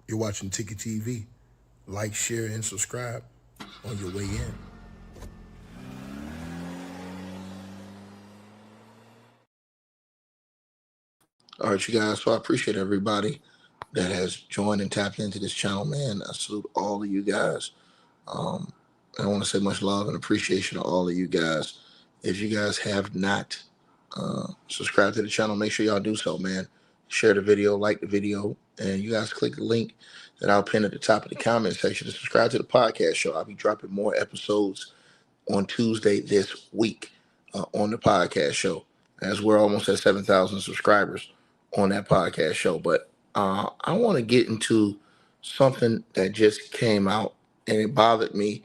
You're watching Tiki TV. Like, share, and subscribe on your way in. All right, you guys. So I appreciate everybody that has joined and tapped into this channel, man. I salute all of you guys. Um, I want to say much love and appreciation to all of you guys. If you guys have not subscribed to the channel, make sure y'all do so, man. Share the video, like the video, and you guys click the link that I'll pin at the top of the comment section to subscribe to the podcast show. I'll be dropping more episodes on Tuesday this week on the podcast show, as we're almost at 7,000 subscribers on that podcast show. But I want to get into something that just came out, and it bothered me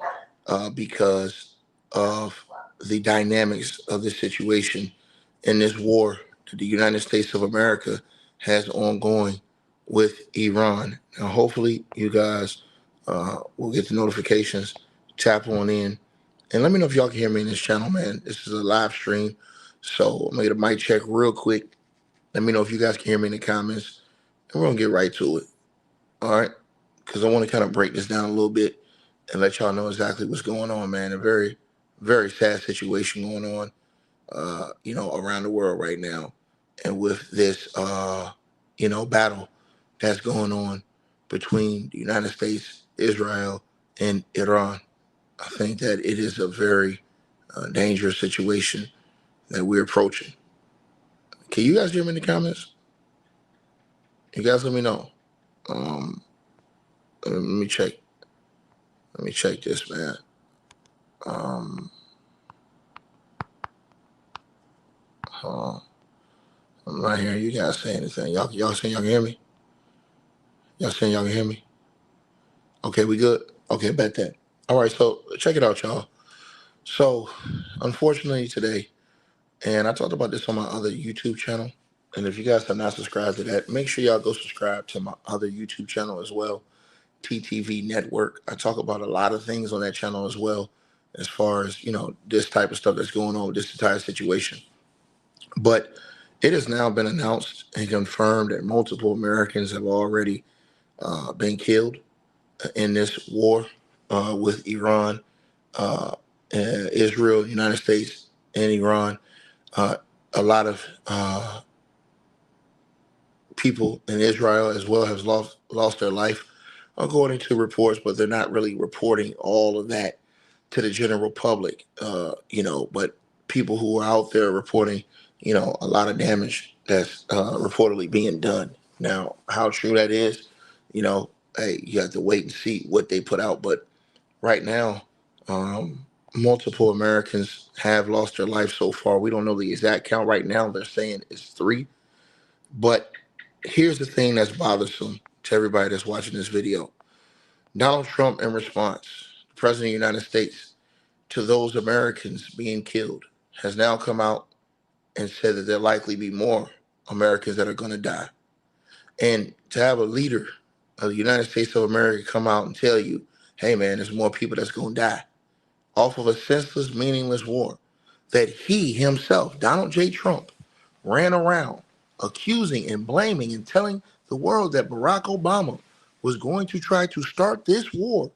because of the dynamics of this situation in this war that the United States of America has ongoing with Iran. Now, hopefully, you guys will get the notifications, tap on in, and let me know if y'all can hear me in this channel, man. This is a live stream, so I'm gonna get a mic check real quick. Let me know if you guys can hear me in the comments, and we're gonna get right to it. All right, because I want to kind of break this down a little bit and let y'all know exactly what's going on, man. A very, very sad situation going on, around the world right now, and with this, battle that's going on between the United States, Israel, and Iran. I think that it is a very dangerous situation that we're approaching. Can you guys hear me in the comments? You guys let me know. Um, let me check. Let me check this, man. Um, uh, I'm not hearing you guys say anything. Y'all saying y'all can hear me? Y'all saying y'all can hear me? Okay, we good? Okay, bet that. All right, so check it out, y'all. So, unfortunately today, and I talked about this on my other YouTube channel, and if you guys have not subscribed to that, make sure y'all go subscribe to my other YouTube channel as well, TTV Network. I talk about a lot of things on that channel as well, as far as, this type of stuff that's going on with this entire situation. But it has now been announced and confirmed that multiple Americans have already been killed in this war with Iran, Israel, United States, and Iran. A lot of people in Israel as well have lost their life, according to reports, but they're not really reporting all of that to the general public. But people who are out there reporting, a lot of damage that's reportedly being done. Now, how true that is, hey, you have to wait and see what they put out. But right now, multiple Americans have lost their life so far. We don't know the exact count right now. They're saying it's 3. But here's the thing that's bothersome to everybody that's watching this video. Donald Trump, in response, the President of the United States, to those Americans being killed, has now come out and said that there'll likely be more Americans that are going to die. And to have a leader of the United States of America come out and tell you, hey, man, there's more people that's going to die off of a senseless, meaningless war that he himself, Donald J. Trump, ran around accusing and blaming and telling the world that Barack Obama was going to try to start this war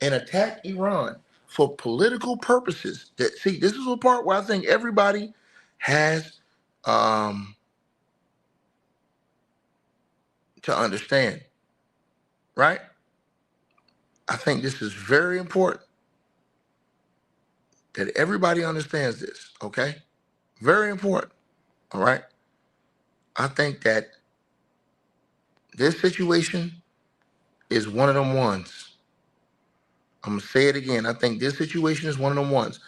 and attack Iran for political purposes. This is the part where I think everybody has to understand, right? I think this is very important that everybody understands this, okay? Very important, all right? I think that this situation is one of them ones. I'm going to say it again. I think this situation is one of them ones.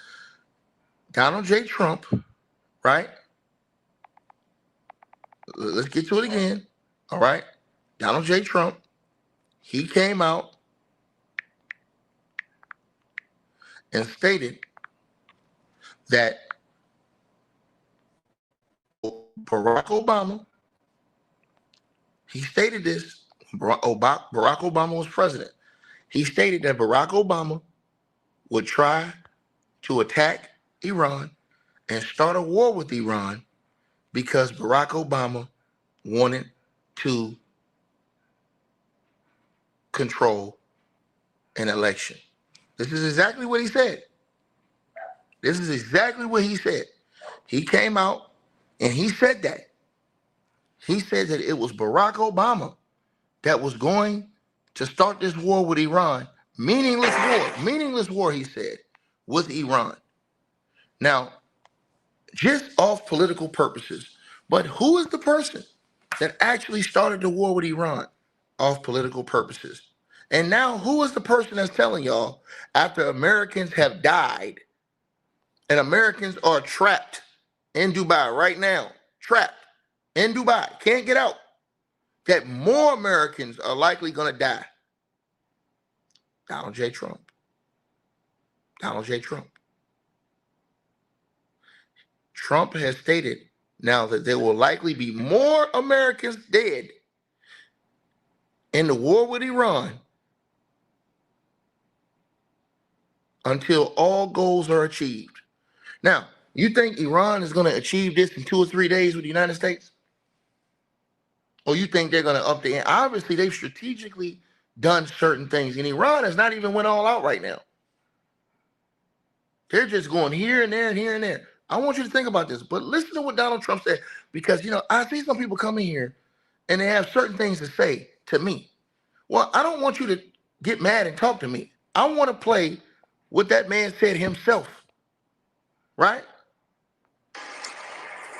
Donald J. Trump, right? Let's get to it again, all right? Donald J. Trump, he came out and stated that Barack Obama, he stated this, Barack Obama was president. He stated that Barack Obama would try to attack Iran and start a war with Iran because Barack Obama wanted to control an election. This is exactly what he said. This is exactly what he said. He came out and he said that. He said that it was Barack Obama that was going to start this war with Iran. Meaningless war, he said, with Iran. Now, just off political purposes, but who is the person that actually started the war with Iran off political purposes? And now who is the person that's telling y'all after Americans have died and Americans are trapped in Dubai right now, trapped in Dubai, can't get out, that more Americans are likely going to die? Donald J. Trump. Donald J. Trump. Trump has stated now that there will likely be more Americans dead in the war with Iran until all goals are achieved. Now, you think Iran is going to achieve this in 2 or 3 days with the United States? Or you think they're going to up the ante? Obviously, they've strategically done certain things, and Iran has not even went all out right now. They're just going here and there and here and there. I want you to think about this, but listen to what Donald Trump said, because, I see some people come in here and they have certain things to say to me. Well, I don't want you to get mad and talk to me. I want to play what that man said himself, right?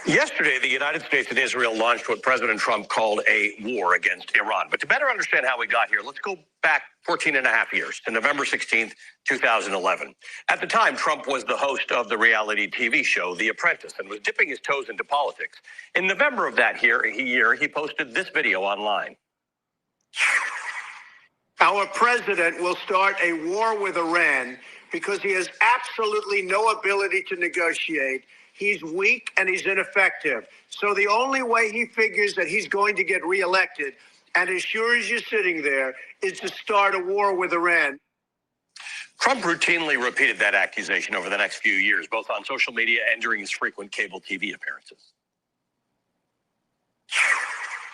Yesterday, the United States and Israel launched what President Trump called a war against Iran. But to better understand how we got here, let's go back 14 and a half years to November 16th, 2011. At the time, Trump was the host of the reality TV show The Apprentice and was dipping his toes into politics. In November of that year, he posted this video online. Our president will start a war with Iran because he has absolutely no ability to negotiate. He's weak and he's ineffective. So the only way he figures that he's going to get reelected, and as sure as you're sitting there, is to start a war with Iran. Trump routinely repeated that accusation over the next few years, both on social media and during his frequent cable TV appearances.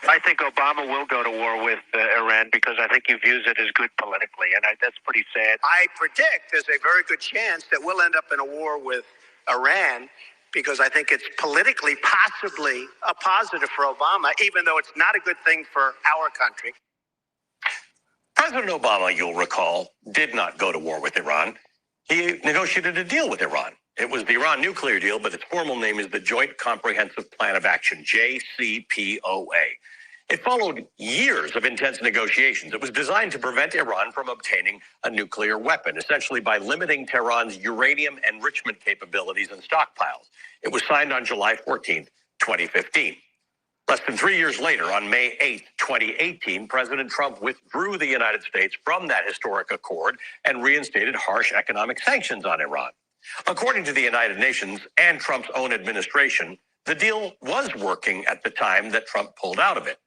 I think Obama will go to war with Iran because I think he views it as good politically, and that's pretty sad. I predict there's a very good chance that we'll end up in a war with Iran because I think it's politically possibly a positive for Obama, even though it's not a good thing for our country. President Obama, you'll recall, did not go to war with Iran. He negotiated a deal with Iran. It was the Iran nuclear deal, but its formal name is the Joint Comprehensive Plan of Action, JCPOA. It followed years of intense negotiations. It was designed to prevent Iran from obtaining a nuclear weapon, essentially by limiting Tehran's uranium enrichment capabilities and stockpiles. It was signed on July 14th, 2015. Less than 3 years later, on May 8th, 2018, President Trump withdrew the United States from that historic accord and reinstated harsh economic sanctions on Iran. According to the United Nations and Trump's own administration, the deal was working at the time that Trump pulled out of it.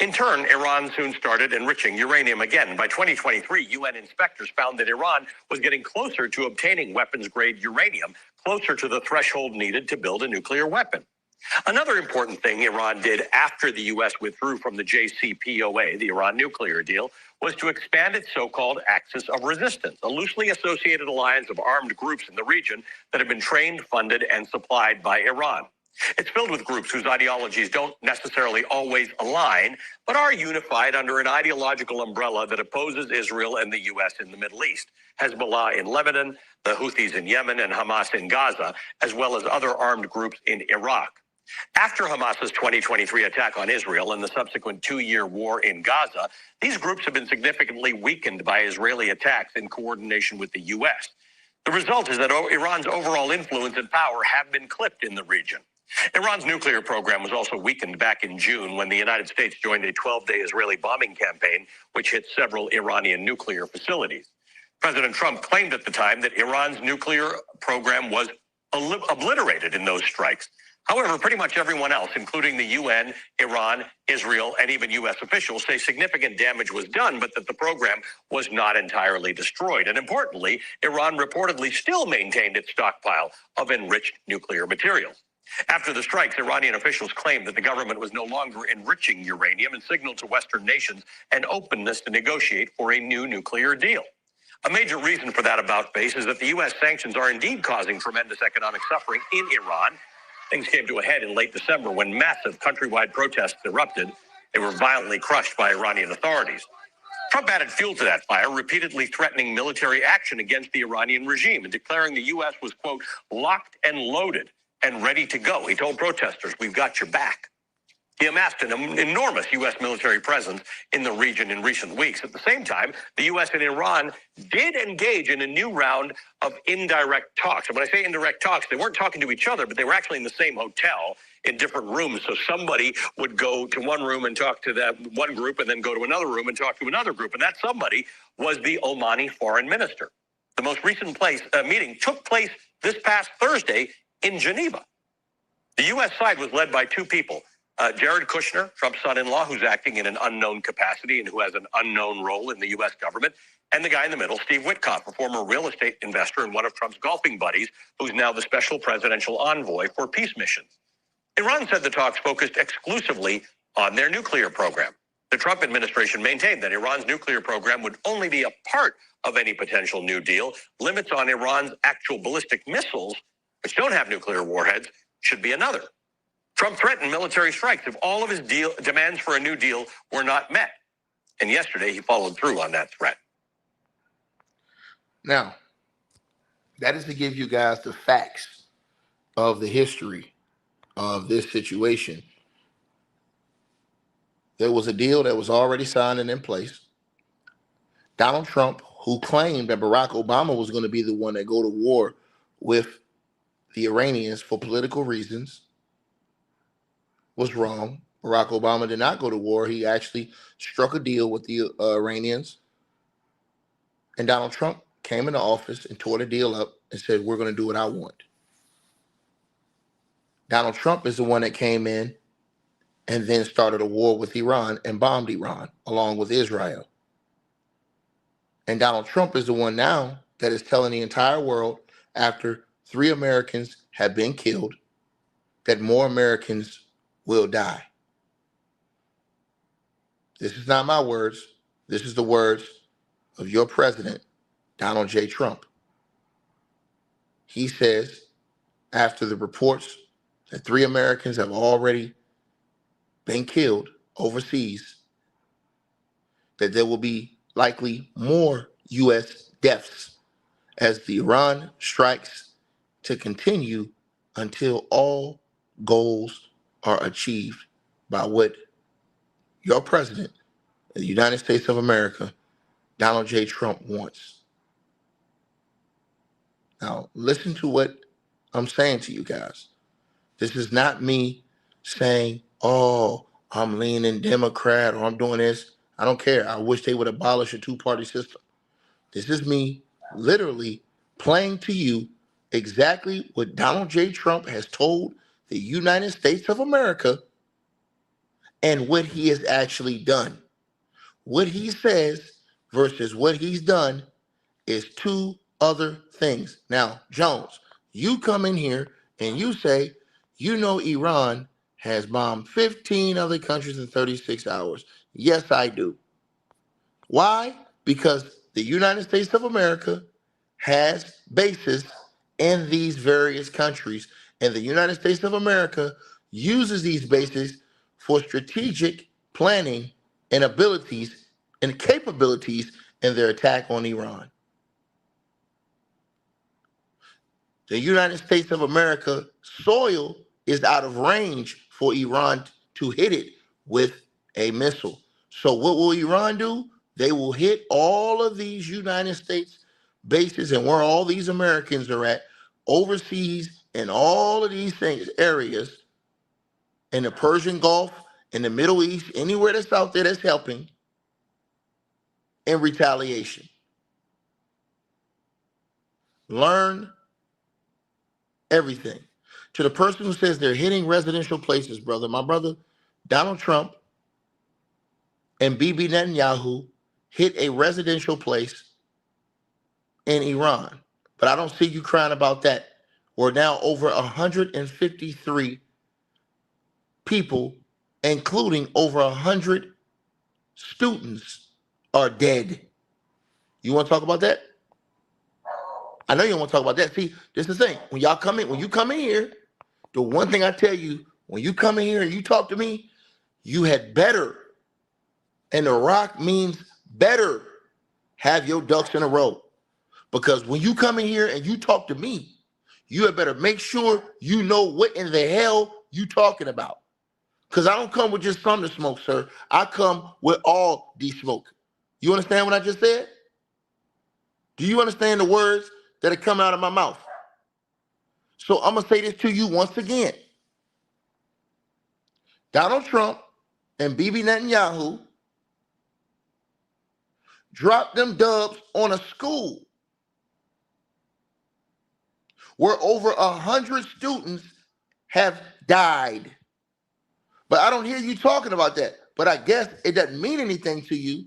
In turn, Iran soon started enriching uranium again. By 2023, UN inspectors found that Iran was getting closer to obtaining weapons-grade uranium, closer to the threshold needed to build a nuclear weapon. Another important thing Iran did after the U.S. withdrew from the JCPOA, the Iran nuclear deal, was to expand its so-called Axis of Resistance, a loosely associated alliance of armed groups in the region that have been trained, funded, and supplied by Iran. It's filled with groups whose ideologies don't necessarily always align, but are unified under an ideological umbrella that opposes Israel and the U.S. in the Middle East. Hezbollah in Lebanon, the Houthis in Yemen, and Hamas in Gaza, as well as other armed groups in Iraq. After Hamas's 2023 attack on Israel and the subsequent 2-year war in Gaza, these groups have been significantly weakened by Israeli attacks in coordination with the U.S. The result is that Iran's overall influence and power have been clipped in the region. Iran's nuclear program was also weakened back in June when the United States joined a 12-day Israeli bombing campaign, which hit several Iranian nuclear facilities. President Trump claimed at the time that Iran's nuclear program was obliterated in those strikes. However, pretty much everyone else, including the UN, Iran, Israel, and even U.S. officials, say significant damage was done, but that the program was not entirely destroyed. And importantly, Iran reportedly still maintained its stockpile of enriched nuclear materials. After the strikes, Iranian officials claimed that the government was no longer enriching uranium and signaled to Western nations an openness to negotiate for a new nuclear deal. A major reason for that about-face is that the U.S. sanctions are indeed causing tremendous economic suffering in Iran. Things came to a head in late December when massive countrywide protests erupted. They were violently crushed by Iranian authorities. Trump added fuel to that fire, repeatedly threatening military action against the Iranian regime and declaring the U.S. was, quote, locked and loaded and ready to go. He told protesters, we've got your back. He amassed an enormous U.S. military presence in the region in recent weeks. At the same time, the U.S. and Iran did engage in a new round of indirect talks. And when I say indirect talks, they weren't talking to each other, but they were actually in the same hotel in different rooms. So somebody would go to one room and talk to that one group and then go to another room and talk to another group. And that somebody was the Omani foreign minister. The most recent meeting took place this past Thursday in Geneva. The U.S. side was led by two people. Jared Kushner, Trump's son-in-law, who's acting in an unknown capacity and who has an unknown role in the U.S. government, and the guy in the middle, Steve Witkoff, a former real estate investor and one of Trump's golfing buddies, who's now the special presidential envoy for peace missions. Iran said the talks focused exclusively on their nuclear program. The Trump administration maintained that Iran's nuclear program would only be a part of any potential new deal. Limits on Iran's actual ballistic missiles, which don't have nuclear warheads, should be another. Trump threatened military strikes if all of his demands for a new deal were not met. And yesterday, he followed through on that threat. Now, that is to give you guys the facts of the history of this situation. There was a deal that was already signed and in place. Donald Trump, who claimed that Barack Obama was going to be the one that go to war with the Iranians for political reasons, was wrong. Barack Obama did not go to war. He actually struck a deal with the Iranians. And Donald Trump came into office and tore the deal up and said, we're going to do what I want. Donald Trump is the one that came in and then started a war with Iran and bombed Iran along with Israel. And Donald Trump is the one now that is telling the entire world, after 3 Americans have been killed, that more Americans will die. This is not my words. This is the words of your president, Donald J. Trump. He says, after the reports that 3 Americans have already been killed overseas, that there will be likely more U.S. deaths as the Iran strikes to continue until all goals are achieved by what your president of the United States of America, Donald J. Trump, wants. Now, listen to what I'm saying to you guys. This is not me saying, oh, I'm leaning Democrat or I'm doing this. I don't care. I wish they would abolish a 2-party system. This is me literally playing to you exactly what Donald J. Trump has told the United States of America and what he has actually done. What he says versus what he's done is 2 other things. Now, Jones, you come in here and you say, you know, Iran has bombed 15 other countries in 36 hours. Yes, I do. Why? Because the United States of America has bases in these various countries, and the United States of America uses these bases for strategic planning and abilities and capabilities in their attack on Iran. The United States of America soil is out of range for Iran to hit it with a missile. So what will Iran do? They will hit all of these United States bases and where all these Americans are at overseas in all of these things, areas in the Persian Gulf, in the Middle East, anywhere that's out there that's helping in retaliation. Learn everything. To the person who says they're hitting residential places, brother, my brother, Donald Trump and Bibi Netanyahu hit a residential place in Iran. But I don't see you crying about that where now over 153 people, including over 100 students, are dead. You want to talk about that? I know you don't want to talk about that. See, this is the thing. When you come in here, the one thing I tell you, when you come in here and you talk to me, you had better, and the rock means better, have your ducks in a row. Because when you come in here and you talk to me, you had better make sure you know what in the hell you talking about. Because I don't come with just some to smoke, sir. I come with all the smoke. You understand what I just said? Do you understand the words that are coming out of my mouth? So I'm going to say this to you once again. Donald Trump and Bibi Netanyahu dropped them dubs on a school where over 100 students have died. But I don't hear you talking about that. But I guess it doesn't mean anything to you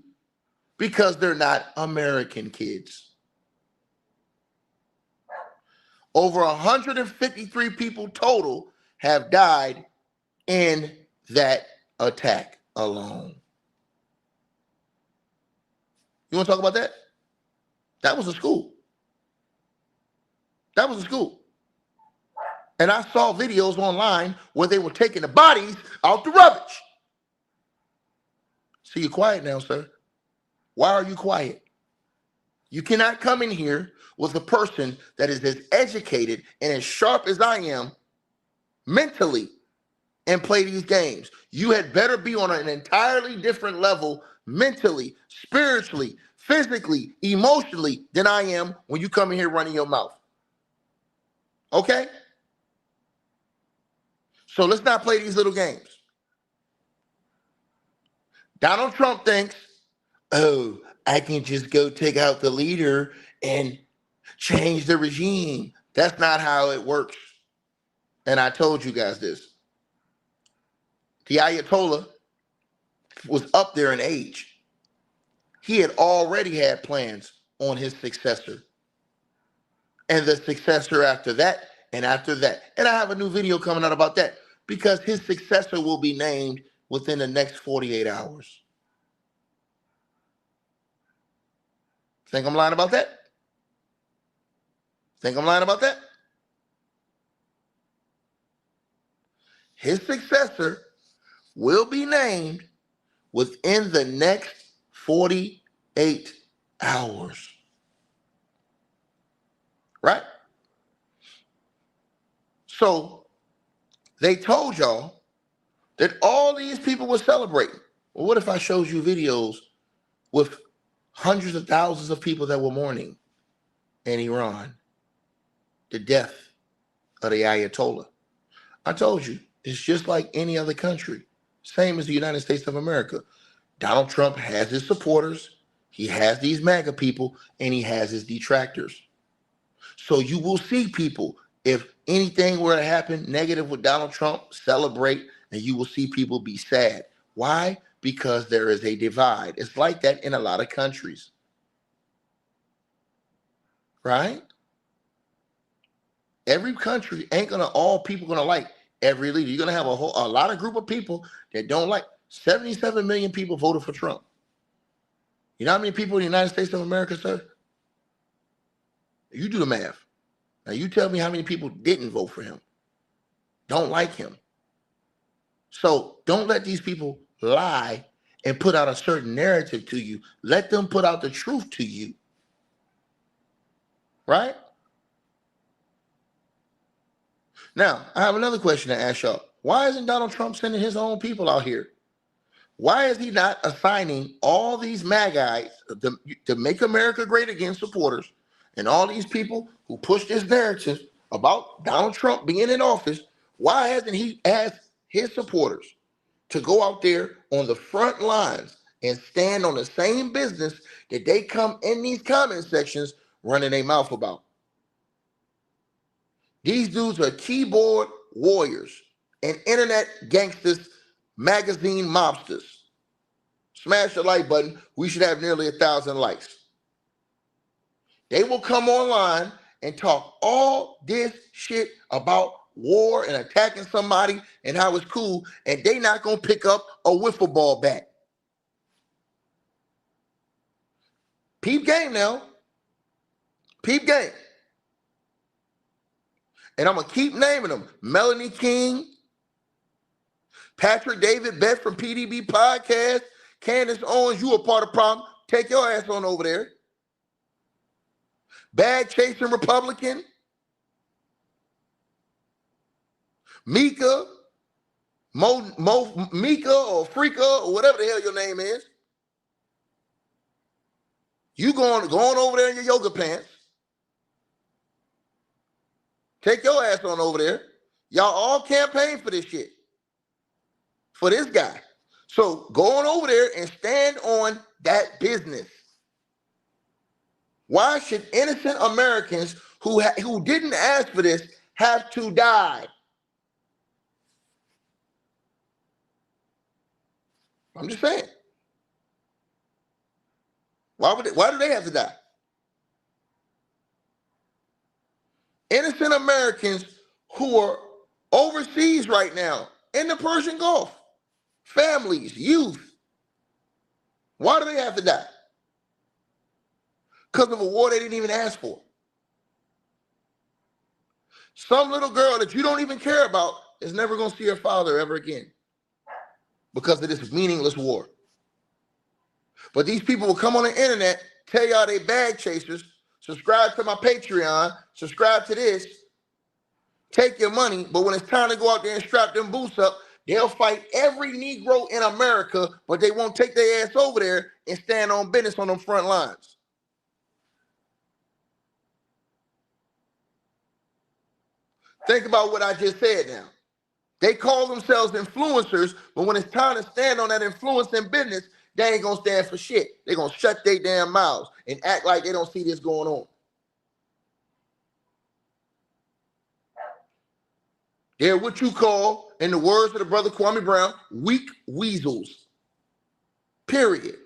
because they're not American kids. Over 153 people total have died in that attack alone. You want to talk about that? That was a school. That was a school. And I saw videos online where they were taking the bodies out the rubbish. So you're quiet now, sir. Why are you quiet? You cannot come in here with a person that is as educated and as sharp as I am mentally and play these games. You had better be on an entirely different level mentally, spiritually, physically, emotionally than I am when you come in here running your mouth. Okay? So let's not play these little games. Donald Trump thinks, oh, I can just go take out the leader and change the regime. That's not how it works. And I told you guys this. The Ayatollah was up there in age. He had already had plans on his successor. And the successor after that, and after that. And I have a new video coming out about that because his successor will be named within the next 48 hours. Think I'm lying about that? Think I'm lying about that? His successor will be named within the next 48 hours. Right? So they told y'all that all these people were celebrating. Well, what if I showed you videos with hundreds of thousands of people that were mourning in Iran, the death of the Ayatollah? I told you, it's just like any other country, same as the United States of America. Donald Trump has his supporters, he has these MAGA people, and he has his detractors. So you will see people, if anything were to happen negative with Donald Trump, celebrate, and you will see people be sad. Why? Because there is a divide. It's like that in a lot of countries. Right? Every country ain't gonna, all people gonna like every leader. You're gonna have a lot of group of people that don't like. 77 million people voted for Trump. You know how many people in the United States of America, sir? You do the math. Now you tell me how many people didn't vote for him, don't like him. So don't let these people lie and put out a certain narrative to you. Let them put out the truth to you. Right? Now, I have another question to ask y'all. Why isn't Donald Trump sending his own people out here? Why is he not assigning all these MAGAs, to Make America Great Again supporters, and all these people who push this narrative about Donald Trump being in office? Why hasn't he asked his supporters to go out there on the front lines and stand on the same business that they come in these comment sections running their mouth about? These dudes are keyboard warriors and internet gangsters, magazine mobsters. Smash the like button. We should have nearly 1,000 likes. They will come online and talk all this shit about war and attacking somebody and how it's cool, and they not gonna pick up a wiffle ball bat. Peep game now. Peep game. And I'm gonna keep naming them. Melanie King, Patrick David Beth from PDB Podcast, Candace Owens, you a part of the problem. Take your ass on over there. Bag chasing Republican. Mika, Mika or Freaka or whatever the hell your name is. You going over there in your yoga pants. Take your ass on over there. Y'all all campaign for this shit. For this guy. So go on over there and stand on that business. Why should innocent Americans who didn't ask for this have to die? I'm just saying. Why do they have to die? Innocent Americans who are overseas right now in the Persian Gulf, families, youth. Why do they have to die? Because of a war they didn't even ask for. Some little girl that you don't even care about is never going to see her father ever again because of this meaningless war. But these people will come on the internet, tell y'all they bag chasers, subscribe to my Patreon, subscribe to this, take your money, but when it's time to go out there and strap them boots up, they'll fight every Negro in America, but they won't take their ass over there and stand on business on them front lines. Think about what I just said now. They call themselves influencers, but when it's time to stand on that influencing business, they ain't gonna stand for shit. They're gonna shut their damn mouths and act like they don't see this going on. They're what you call, in the words of the brother Kwame Brown, weak weasels. Period.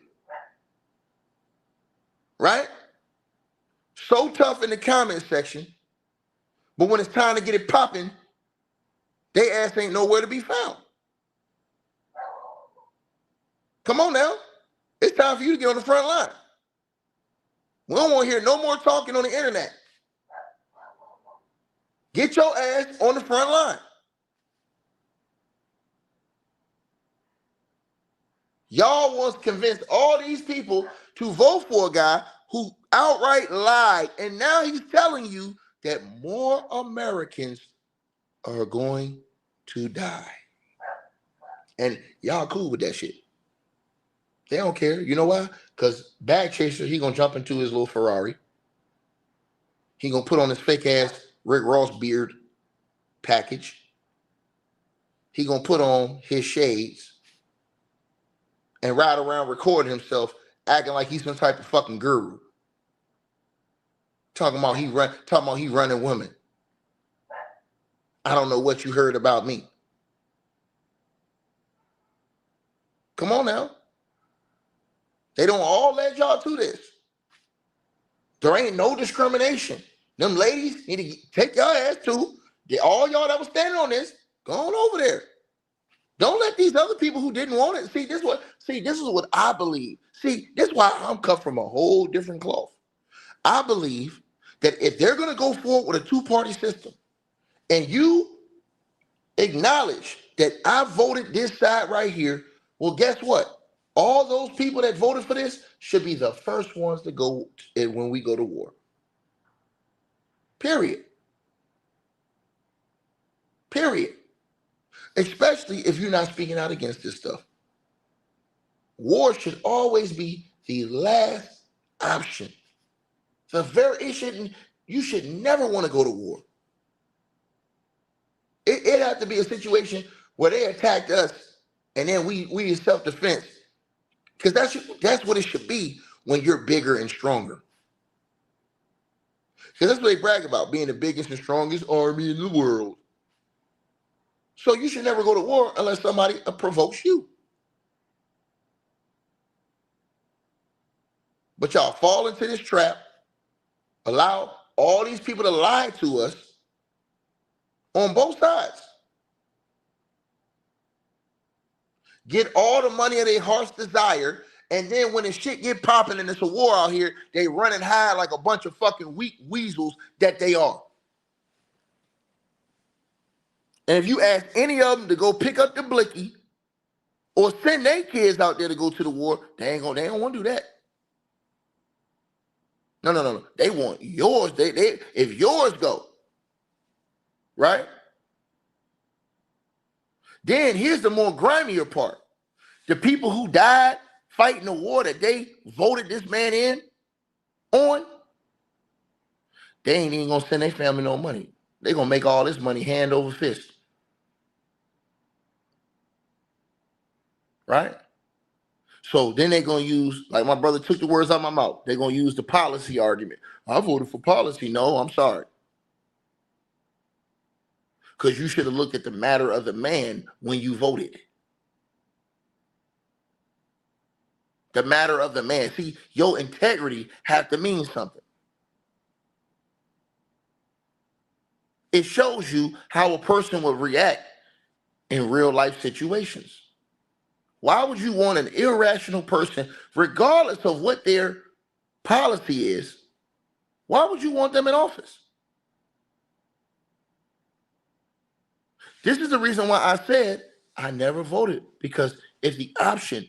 Right? So tough in the comment section, but when it's time to get it popping, they ass ain't nowhere to be found. Come on now. It's time for you to get on the front line. We don't want to hear no more talking on the internet. Get your ass on the front line. Y'all want to convince all these people to vote for a guy who outright lied, and now he's telling you that more Americans are going to die. And y'all cool with that shit. They don't care. You know why? Because Bag Chaser, he gonna jump into his little Ferrari. He gonna put on his fake ass Rick Ross beard package. He gonna put on his shades and ride around recording himself, acting like he's some type of fucking guru. Talking about he running women. I don't know what you heard about me. Come on now. They don't all let y'all do this. There ain't no discrimination. Them ladies need to take your ass too. All y'all that was standing on this, go on over there. Don't let these other people who didn't want it. This is what I believe. See, this is why I'm cut from a whole different cloth. I believe that if they're going to go forward with a two-party system and you acknowledge that I voted this side right here, well, guess what? All those people that voted for this should be the first ones to go when we go to war. Period. Period. Especially if you're not speaking out against this stuff. War should always be the last option. You should never want to go to war. It had to be a situation where they attacked us and then we in self-defense. Because that's what it should be when you're bigger and stronger. Because that's what they brag about, being the biggest and strongest army in the world. So you should never go to war unless somebody provokes you. But y'all fall into this trap, allow all these people that lied to us on both sides get all the money of their heart's desire, and then when the shit get popping and it's a war out here, they run and hide like a bunch of fucking weak weasels that they are. And if you ask any of them to go pick up the blicky or send their kids out there to go to the war, they don't want to do that. No. They want yours. They if yours go, right? Then here's the more grimier part. The people who died fighting the war that they voted this man in on, they ain't even gonna send their family no money. They gonna make all this money hand over fist. Right? So then they're going to use, like my brother took the words out of my mouth, they're going to use the policy argument. I voted for policy. No, I'm sorry. Because you should have looked at the matter of the man when you voted. The matter of the man. See, your integrity has to mean something. It shows you how a person would react in real life situations. Why would you want an irrational person, regardless of what their policy is, why would you want them in office? This is the reason why I said I never voted, because if the option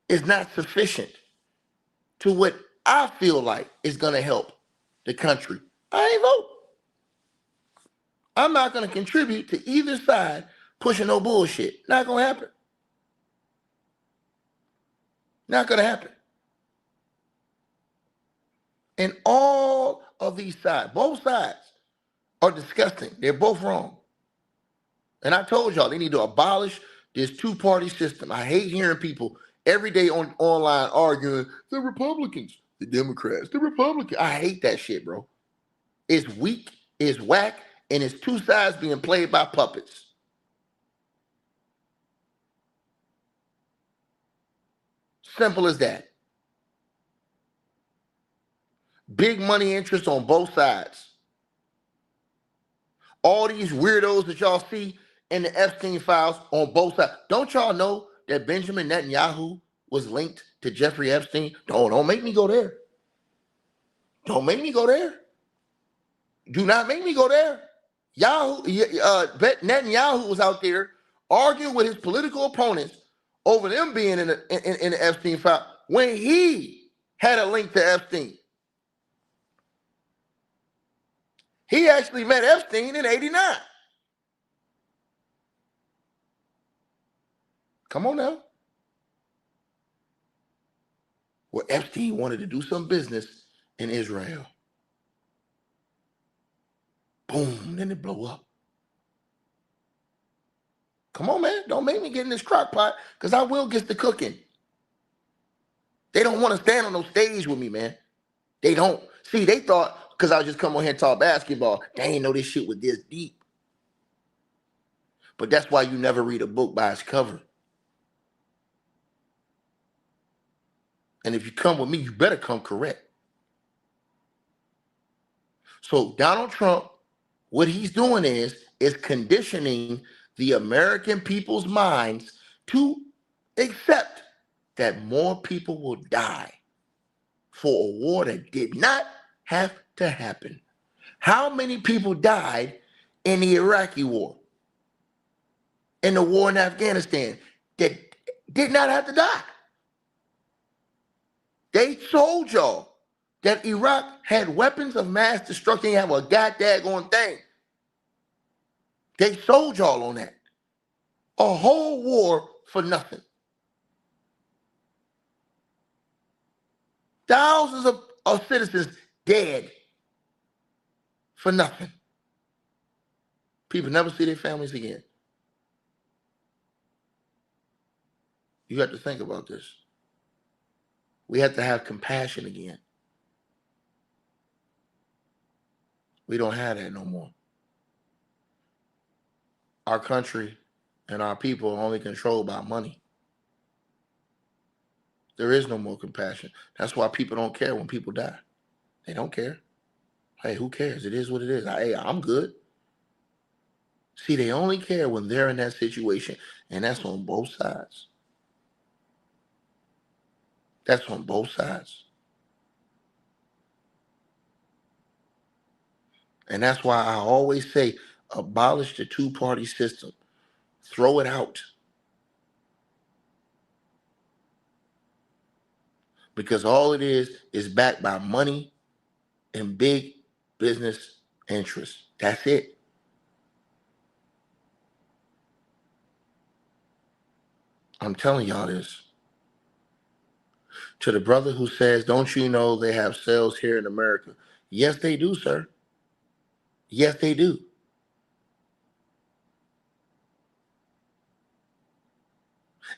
is not sufficient to what I feel like is going to help the country, I ain't vote. I'm not going to contribute to either side pushing no bullshit. Not going to happen. Not going to happen. And all of these sides, both sides, are disgusting. They're both wrong. And I told y'all they need to abolish this two-party system. I hate hearing people every day online arguing, the Republicans, the Democrats, the Republicans. I hate that shit, bro. It's weak, it's whack, and it's two sides being played by puppets. Simple as that. Big money interest on both sides. All these weirdos that y'all see in the Epstein files on both sides. Don't y'all know that Benjamin Netanyahu was linked to Jeffrey Epstein? Don't make me go there. Don't make me go there. Do not make me go there. Netanyahu was out there arguing with his political opponents over them being in the Epstein file when he had a link to Epstein. He actually met Epstein in '89. Come on now. Well, Epstein wanted to do some business in Israel. Boom, then it blow up. Come on, man. Don't make me get in this crock pot, because I will get the cooking. They don't want to stand on no stage with me, man. They don't. See, they thought, because I just come on here and talk basketball, they ain't know this shit was this deep. But that's why you never read a book by its cover. And if you come with me, you better come correct. So Donald Trump, what he's doing is conditioning the American people's minds to accept that more people will die for a war that did not have to happen. How many people died in the Iraqi war, in the war in Afghanistan, that did not have to die? They told y'all that Iraq had weapons of mass destruction. They have a goddamn thing. They sold y'all on that. A whole war for nothing. Thousands of citizens dead for nothing. People never see their families again. You have to think about this. We have to have compassion again. We don't have that no more. Our country and our people are only controlled by money. There is no more compassion. That's why people don't care when people die. They don't care. Hey, who cares? It is what it is. Hey, I'm good. See, they only care when they're in that situation, and that's on both sides. That's on both sides. And that's why I always say, abolish the two-party system. Throw it out. Because all it is backed by money and big business interests. That's it. I'm telling y'all this. To the brother who says, don't you know they have cells here in America? Yes, they do, sir. Yes, they do.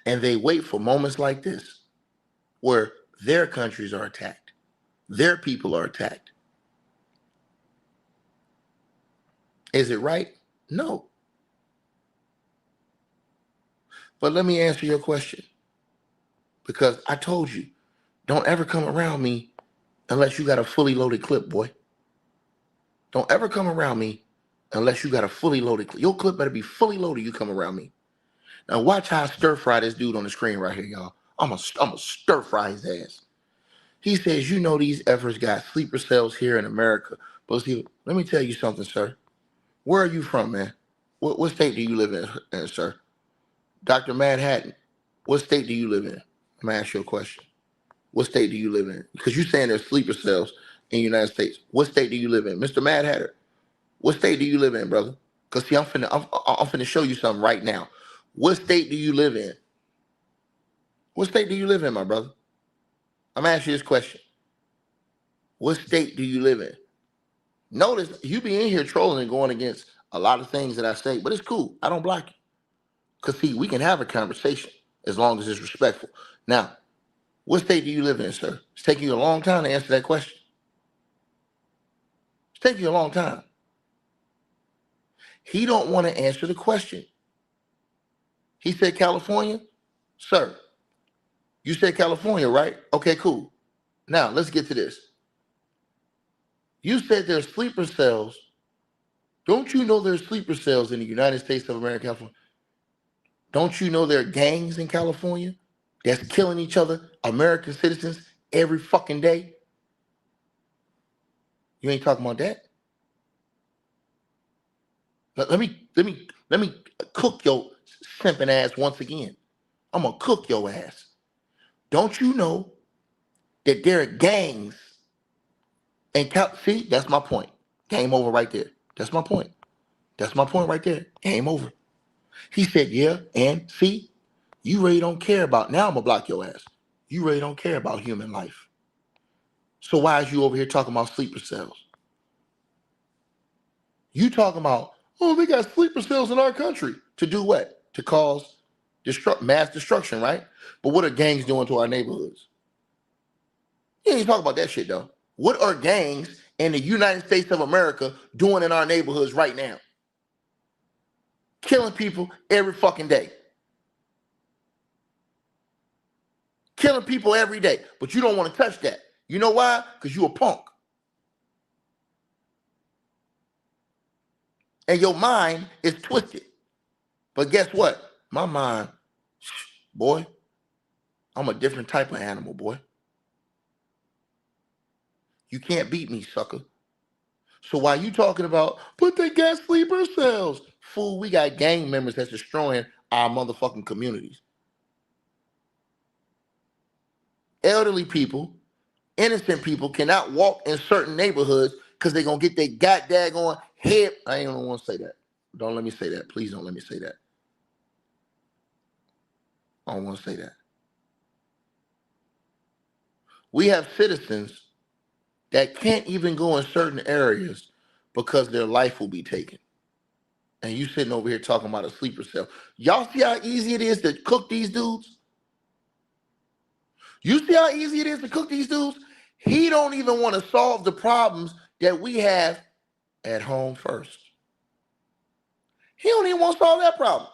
And they wait for moments like this where their countries are attacked. Their people are attacked. Is it right? No. But let me answer your question. Because I told you, don't ever come around me unless you got a fully loaded clip, boy. Don't ever come around me unless you got a fully loaded clip. Your clip better be fully loaded, you come around me. Now watch how I stir fry this dude on the screen right here, y'all. I'm a stir fry his ass. He says, you know these efforts got sleeper cells here in America. But see, let me tell you something, sir. Where are you from, man? What state do you live in, sir? Dr. Manhattan, what state do you live in? I'm going to ask you a question. What state do you live in? Because you're saying there's sleeper cells in the United States. What state do you live in? Mr. Mad Hatter, what state do you live in, brother? Because see, I'm finna show you something right now. What state do you live in? What state do you live in, my brother? I'm going to ask you this question. What state do you live in? Notice you be in here trolling and going against a lot of things that I say, but it's cool. I don't block you. Because see, we can have a conversation as long as it's respectful. Now, what state do you live in, sir? It's taking you a long time to answer that question. It's taking you a long time. He don't want to answer the question. He said California? Sir, you said California, right? Okay, cool. Now, let's get to this. You said there's sleeper cells. Don't you know there's sleeper cells in the United States of America, California? Don't you know there are gangs in California that's killing each other, American citizens, every fucking day? You ain't talking about that? Let me cook your simping ass once again. I'm gonna cook your ass. Don't you know that there are gangs and see, that's my point. Game over right there. That's my point. That's my point right there. Game over. He said, yeah, and see, you really don't care about, now I'm gonna block your ass. You really don't care about human life. So why is you over here talking about sleeper cells? You talking about, oh, they got sleeper cells in our country. To do what? To cause mass destruction, right? But what are gangs doing to our neighborhoods? You ain't talking about that shit, though. What are gangs in the United States of America doing in our neighborhoods right now? Killing people every fucking day. Killing people every day. But you don't want to touch that. You know why? Because you a punk. And your mind is twisted. But guess what? My mind, boy, I'm a different type of animal, boy. You can't beat me, sucker. So while you talking about, but they got sleeper cells, fool, we got gang members that's destroying our motherfucking communities. Elderly people, innocent people cannot walk in certain neighborhoods because they're going to get their goddamn head. I ain't gonna want to say that. Don't let me say that. Please don't let me say that. I don't want to say that. We have citizens that can't even go in certain areas because their life will be taken. And you sitting over here talking about a sleeper cell. Y'all see how easy it is to cook these dudes? You see how easy it is to cook these dudes? He don't even want to solve the problems that we have at home first. He don't even want to solve that problem.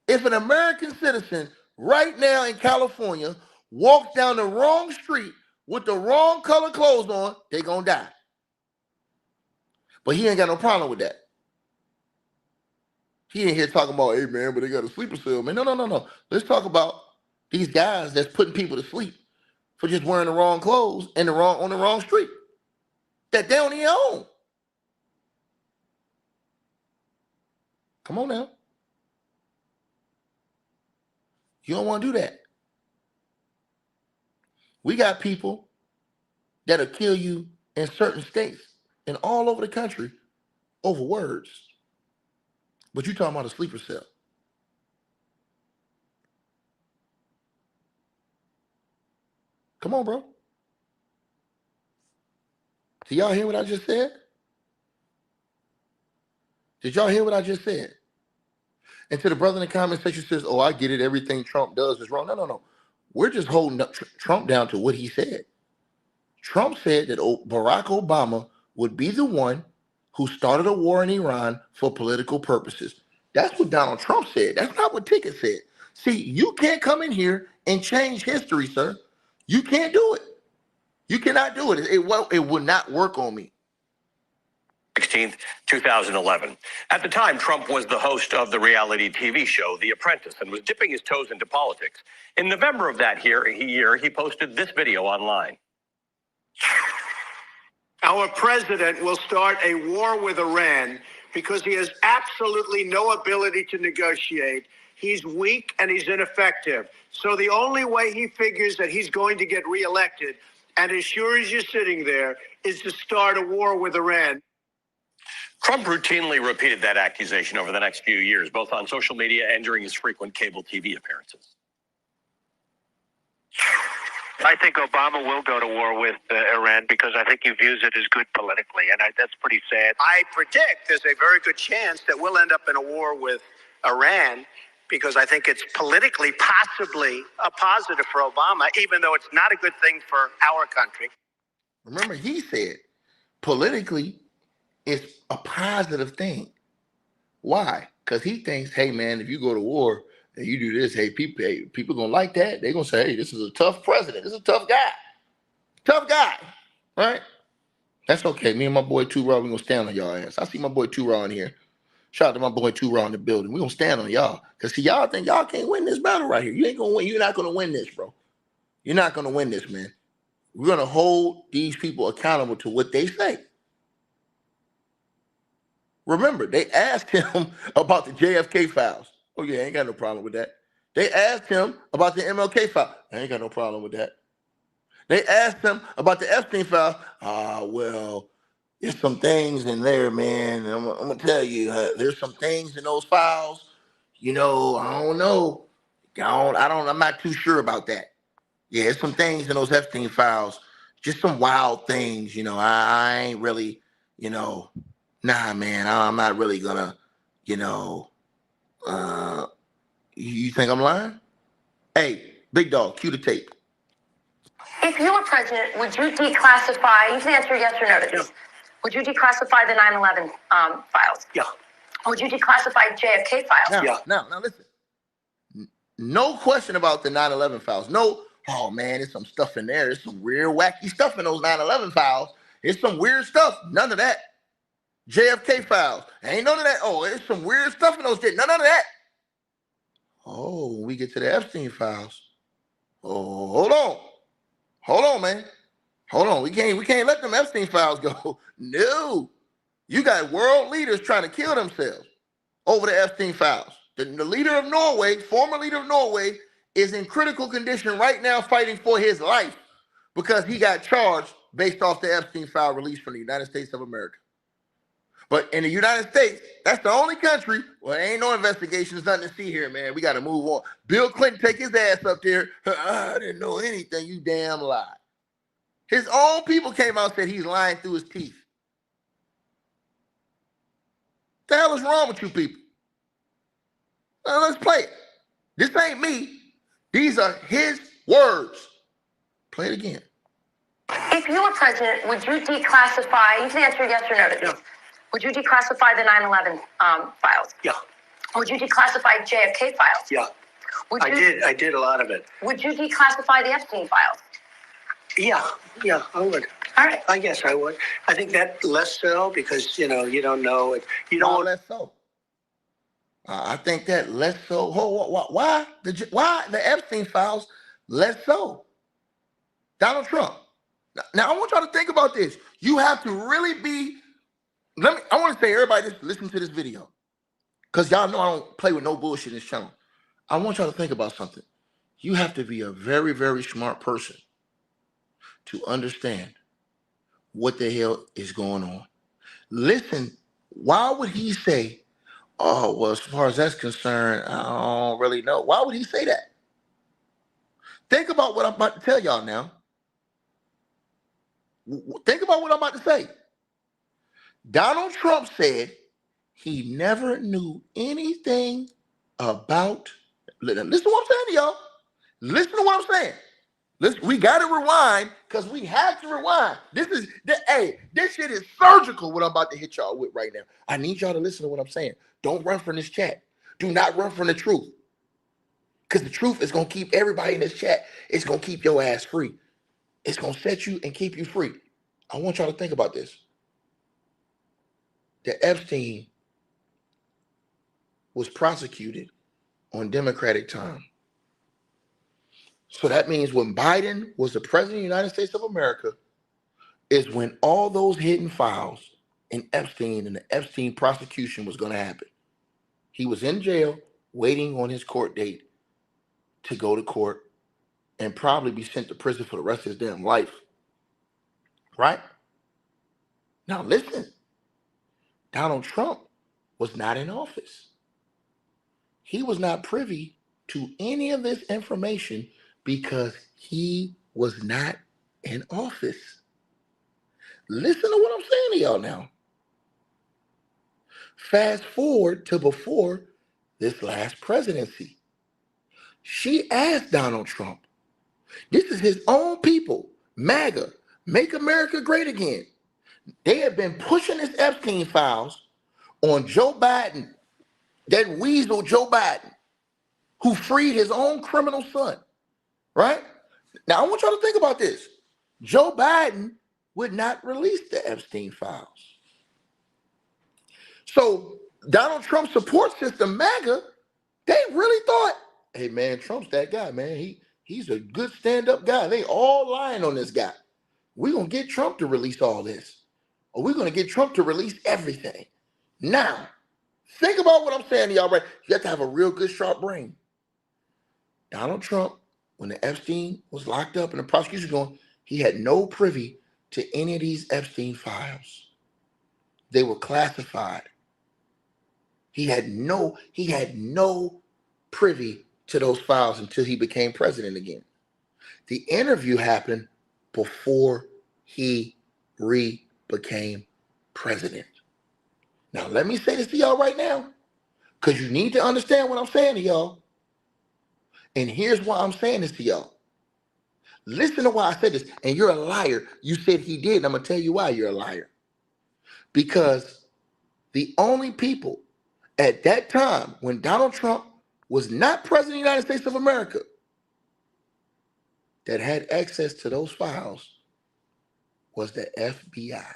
If an American citizen right now in California walks down the wrong street with the wrong color clothes on, they gonna die. But he ain't got no problem with that. He ain't here talking about, hey man, but they got a sleeper cell, man. No. Let's talk about these guys that's putting people to sleep for just wearing the wrong clothes and on the wrong street that they don't even own. Come on now. You don't want to do that. We got people that'll kill you in certain states and all over the country over words. But you talking about a sleeper cell. Come on, bro. Did y'all hear what I just said? Did y'all hear what I just said? And to the brother in the comment section says, oh, I get it. Everything Trump does is wrong. No. We're just holding up Trump down to what he said. Trump said that Barack Obama would be the one who started a war in Iran for political purposes. That's what Donald Trump said. That's not what Ticket said. See, you can't come in here and change history, sir. You can't do it. You cannot do it. It will not work on me. 16th, 2011. At the time, Trump was the host of the reality TV show The Apprentice and was dipping his toes into politics. In November of that year, he posted this video online. Our president will start a war with Iran because he has absolutely no ability to negotiate. He's weak and he's ineffective. So the only way he figures that he's going to get reelected, and as sure as you're sitting there, is to start a war with Iran. Trump routinely repeated that accusation over the next few years, both on social media and during his frequent cable TV appearances. I think Obama will go to war with Iran because I think he views it as good politically, and that's pretty sad. I predict there's a very good chance that we'll end up in a war with Iran because I think it's politically possibly a positive for Obama, even though it's not a good thing for our country. Remember, he said politically it's a positive thing. Why? Because he thinks, hey, man, if you go to war and you do this, hey, people going to like that. They're going to say, hey, this is a tough president. This is a tough guy. Tough guy, right? That's okay. Me and my boy 2 Raw, we're going to stand on y'all ass. I see my boy 2 Raw in here. Shout out to my boy 2 Raw in the building. We're going to stand on y'all. Because see, y'all think y'all can't win this battle right here. You ain't going to win. You're not going to win this, bro. You're not going to win this, man. We're going to hold these people accountable to what they say. Remember, they asked him about the JFK files. Oh, yeah, I ain't got no problem with that. They asked him about the MLK file. I ain't got no problem with that. They asked him about the Epstein file. Well, there's some things in there, man. I'm going to tell you, there's some things in those files. You know, I don't know. I'm not too sure about that. Yeah, there's some things in those Epstein files. Just some wild things, you know. I ain't really, you know. Nah, man, I'm not really gonna, you know, you think I'm lying? Hey, big dog, cue the tape. If you were president, would you declassify, you can answer yes or no to this, would you declassify the 9/11 files? Yeah. Would you declassify JFK files? Now, listen. No question about the 9/11 files. No, oh man, there's some stuff in there. There's some weird, wacky stuff in those 9/11 files. There's some weird stuff. None of that. JFK files. Ain't none of that. Oh, there's some weird stuff in those shit. None of that. Oh, when we get to the Epstein files. Oh, hold on, man. Hold on. We can't let them Epstein files go. No. You got world leaders trying to kill themselves over the Epstein files. The leader of Norway, former leader of Norway, is in critical condition right now fighting for his life because he got charged based off the Epstein file released from the United States of America. But in the United States, that's the only country where there ain't no investigations, nothing to see here, man. We got to move on. Bill Clinton take his ass up there. I didn't know anything. You damn lie. His own people came out and said he's lying through his teeth. The hell is wrong with you people? Let's play it. This ain't me. These are his words. Play it again. If you were president, would you declassify, you can answer yes or no to this, would you declassify the 9/11 files? Yeah. Would you declassify JFK files? Yeah. Would you, I did a lot of it. Would you declassify the Epstein files? Yeah, I would. All right. I guess I would. I think that less so because, you know, you don't know it. You Why don't. less so? I think that less so. Why the Epstein files less so? Donald Trump. Now I want y'all to think about this. You have to really be. I want to say everybody just listen to this video because y'all know I don't play with no bullshit in this channel. I want y'all to think about something. You have to be a very, very smart person to understand what the hell is going on. Listen, why would he say, oh, well, as far as that's concerned, I don't really know. Why would he say that? Think about what I'm about to tell y'all now. Think about what I'm about to say. Donald Trump said he never knew anything about, listen to what I'm saying to y'all. Listen to what I'm saying. Listen, we got to rewind because we have to rewind. This shit is surgical what I'm about to hit y'all with right now. I need y'all to listen to what I'm saying. Don't run from this chat. Do not run from the truth. Because the truth is going to keep everybody in this chat. It's going to keep your ass free. It's going to set you and keep you free. I want y'all to think about this. The Epstein was prosecuted on Democratic time. So that means when Biden was the president of the United States of America is when all those hidden files in Epstein and the Epstein prosecution was going to happen. He was in jail waiting on his court date to go to court and probably be sent to prison for the rest of his damn life. Right? Now listen, Donald Trump was not in office. He was not privy to any of this information because he was not in office. Listen to what I'm saying to y'all now. Fast forward to before this last presidency. She asked Donald Trump, this is his own people, MAGA, Make America Great Again. They have been pushing this Epstein files on Joe Biden, that weasel Joe Biden, who freed his own criminal son, right? Now, I want y'all to think about this. Joe Biden would not release the Epstein files. So Donald Trump's support system, MAGA, they really thought, hey, man, Trump's that guy, man. He's a good stand-up guy. They all lying on this guy. We're going to get Trump to release all this. Or we're going to get Trump to release everything. Now, think about what I'm saying to y'all, right? You have to have a real good, sharp brain. Donald Trump, when the Epstein was locked up and the prosecution going, he had no privy to any of these Epstein files. They were classified. He had no privy to those files until he became president again. The interview happened before he became president. Now, let me say this to y'all right now, because you need to understand what I'm saying to y'all. And here's why I'm saying this to y'all. Listen to why I said this. And you're a liar. You said he did. And I'm going to tell you why you're a liar. Because the only people at that time when Donald Trump was not president of the United States of America that had access to those files was the FBI.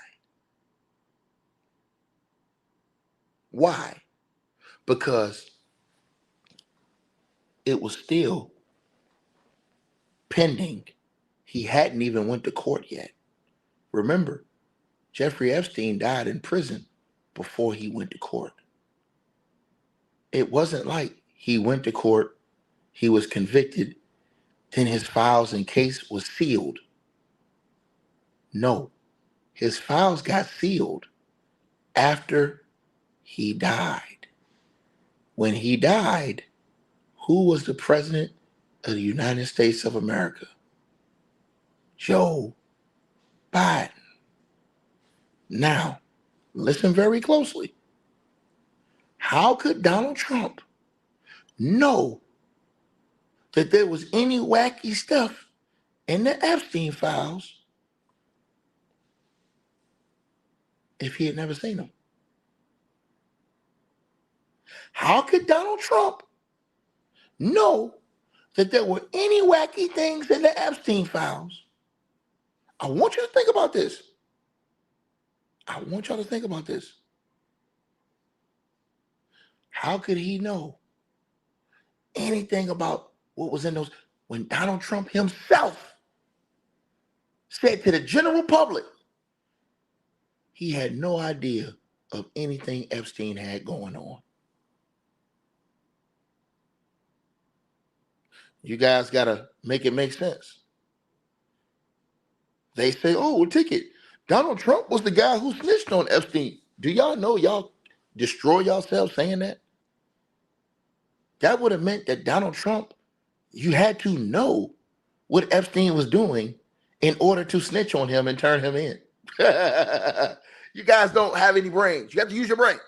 Why? Because it was still pending. He hadn't even went to court yet. Remember, Jeffrey Epstein died in prison before he went to court. It wasn't like he went to court, he was convicted, then his files and case was sealed. No, his files got sealed after he died. When he died, who was the president of the United States of America? Joe Biden. Now, listen very closely. How could Donald Trump know that there was any wacky stuff in the Epstein files if he had never seen them? How could Donald Trump know that there were any wacky things in the Epstein files I want you to think about this. I want y'all to think about this. How could he know anything about what was in those when Donald Trump himself said to the general public he had no idea of anything Epstein had going on? You guys got to make it make sense. They say, oh, ticket. Donald Trump was the guy who snitched on Epstein. Do y'all know y'all destroy yourselves saying that? That would have meant that Donald Trump, you had to know what Epstein was doing in order to snitch on him and turn him in. You guys don't have any brains. You have to use your brains.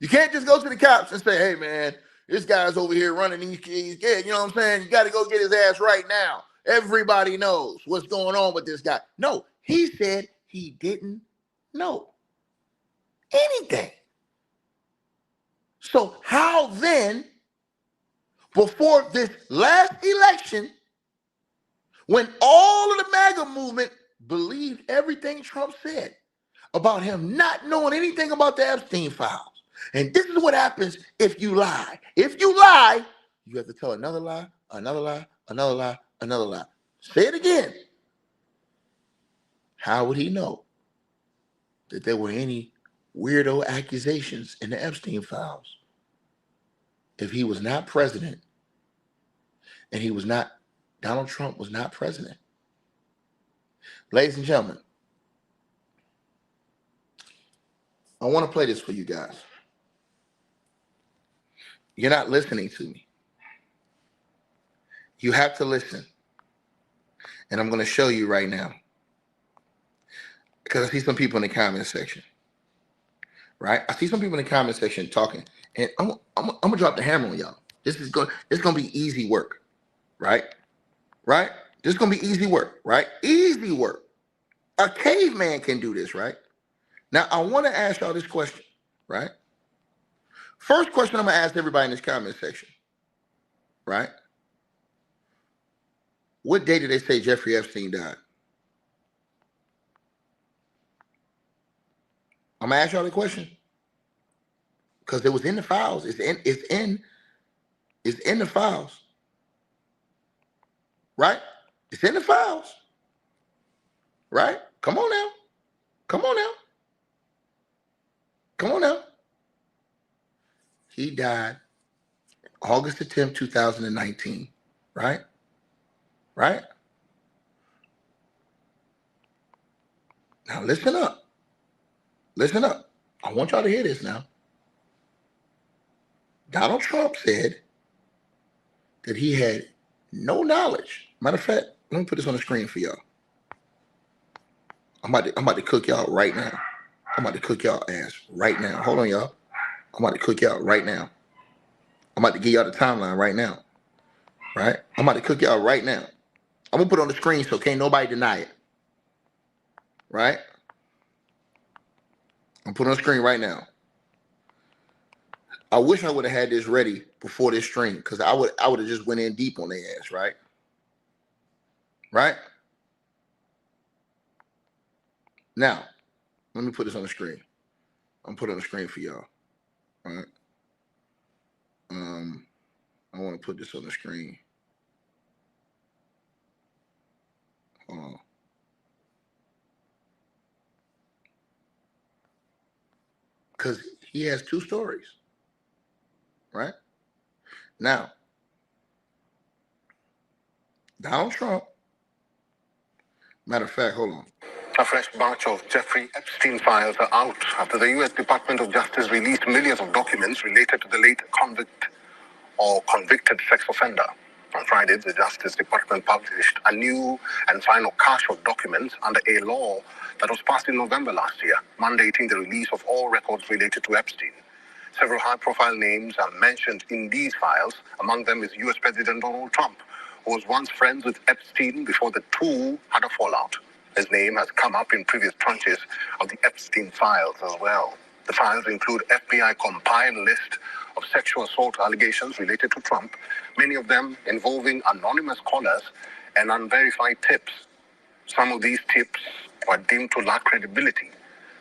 You can't just go to the cops and say, hey, man, this guy's over here running. He's dead. You know what I'm saying? You got to go get his ass right now. Everybody knows what's going on with this guy. No, he said he didn't know anything. So how then, before this last election, when all of the MAGA movement believed everything Trump said about him not knowing anything about the Epstein files, and this is what happens if you lie. If you lie, you have to tell another lie, another lie, another lie, another lie. Say it again. How would he know that there were any weirdo accusations in the Epstein files if he was not president and he was not, Donald Trump was not president? Ladies and gentlemen, I want to play this for you guys. You're not listening to me. You have to listen. And I'm going to show you right now. Because I see some people in the comment section. Right? I see some people in the comment section talking. And I'm going to drop the hammer on y'all. It's going to be easy work. Right? Right? This is going to be easy work. Right? Easy work. A caveman can do this. Right? Now, I want to ask y'all this question. Right? First question I'm going to ask everybody in this comment section. Right? What day did they say Jeffrey Epstein died? I'm going to ask y'all the question. Because it was in the files. It's in the files. Right? It's in the files. Right? Come on now. Come on now. Come on now. He died August the 10th, 2019. Right? Right? Now listen up. Listen up. I want y'all to hear this now. Donald Trump said that he had no knowledge. Matter of fact, let me put this on the screen for y'all. I'm about to cook y'all right now. I'm about to cook y'all ass right now. Hold on, y'all. I'm about to cook y'all right now. I'm about to give y'all the timeline right now. Right? I'm about to cook y'all right now. I'm going to put it on the screen so can't nobody deny it. Right? I'm putting it on the screen right now. I wish I would have had this ready before this stream because I would have just went in deep on their ass, right? Right? Now, let me put this on the screen. I'm putting it on the screen for y'all. All right? I want to put this on the screen. Hold on. Because he has two stories. Right? Now, Donald Trump, matter of fact, hold on. A fresh batch of Jeffrey Epstein files are out after the U.S. Department of Justice released millions of documents related to the late convict or convicted sex offender. On Friday, the Justice Department published a new and final cache of documents under a law that was passed in November last year, mandating the release of all records related to Epstein. Several high-profile names are mentioned in these files. Among them is U.S. President Donald Trump, who was once friends with Epstein before the two had a fallout. His name has come up in previous tranches of the Epstein files as well. The files include FBI compiled list of sexual assault allegations related to Trump, many of them involving anonymous callers and unverified tips. Some of these tips were deemed to lack credibility.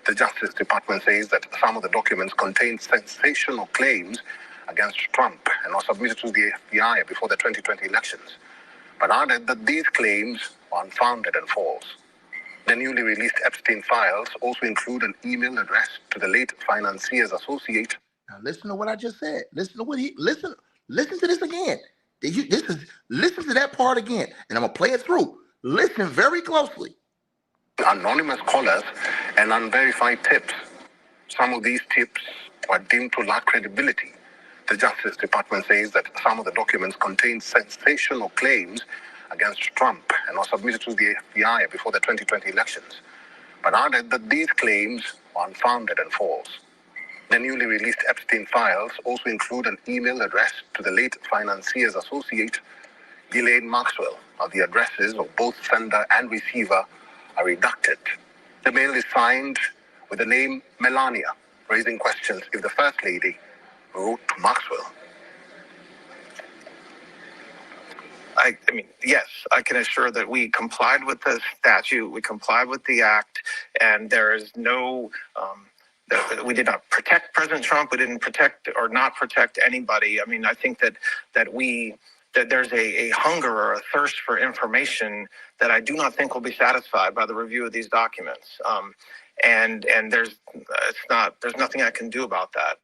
The Justice Department says that some of the documents contain sensational claims against Trump and were submitted to the FBI before the 2020 elections, but added that these claims were unfounded and false. The newly released Epstein files also include an email address to the late financier's associate. Now listen to what I just said. Listen to what listen to this again. Listen to that part again, and I'm gonna play it through. Listen very closely. Anonymous callers and unverified tips. Some of these tips were deemed to lack credibility. The Justice Department says that some of the documents contain sensational claims against Trump and were submitted to the FBI before the 2020 elections, but added that these claims were unfounded and false. The newly released Epstein files also include an email address to the late financier's associate, Ghislaine Maxwell. The addresses of both sender and receiver are redacted. The mail is signed with the name Melania, raising questions if the First Lady wrote to Maxwell. I mean, yes, I can assure that we complied with the statute, we complied with the act, and there is no, we did not protect President Trump. We didn't protect or not protect anybody. I mean, I think that there's a hunger or a thirst for information that I do not think will be satisfied by the review of these documents. And there's nothing I can do about that.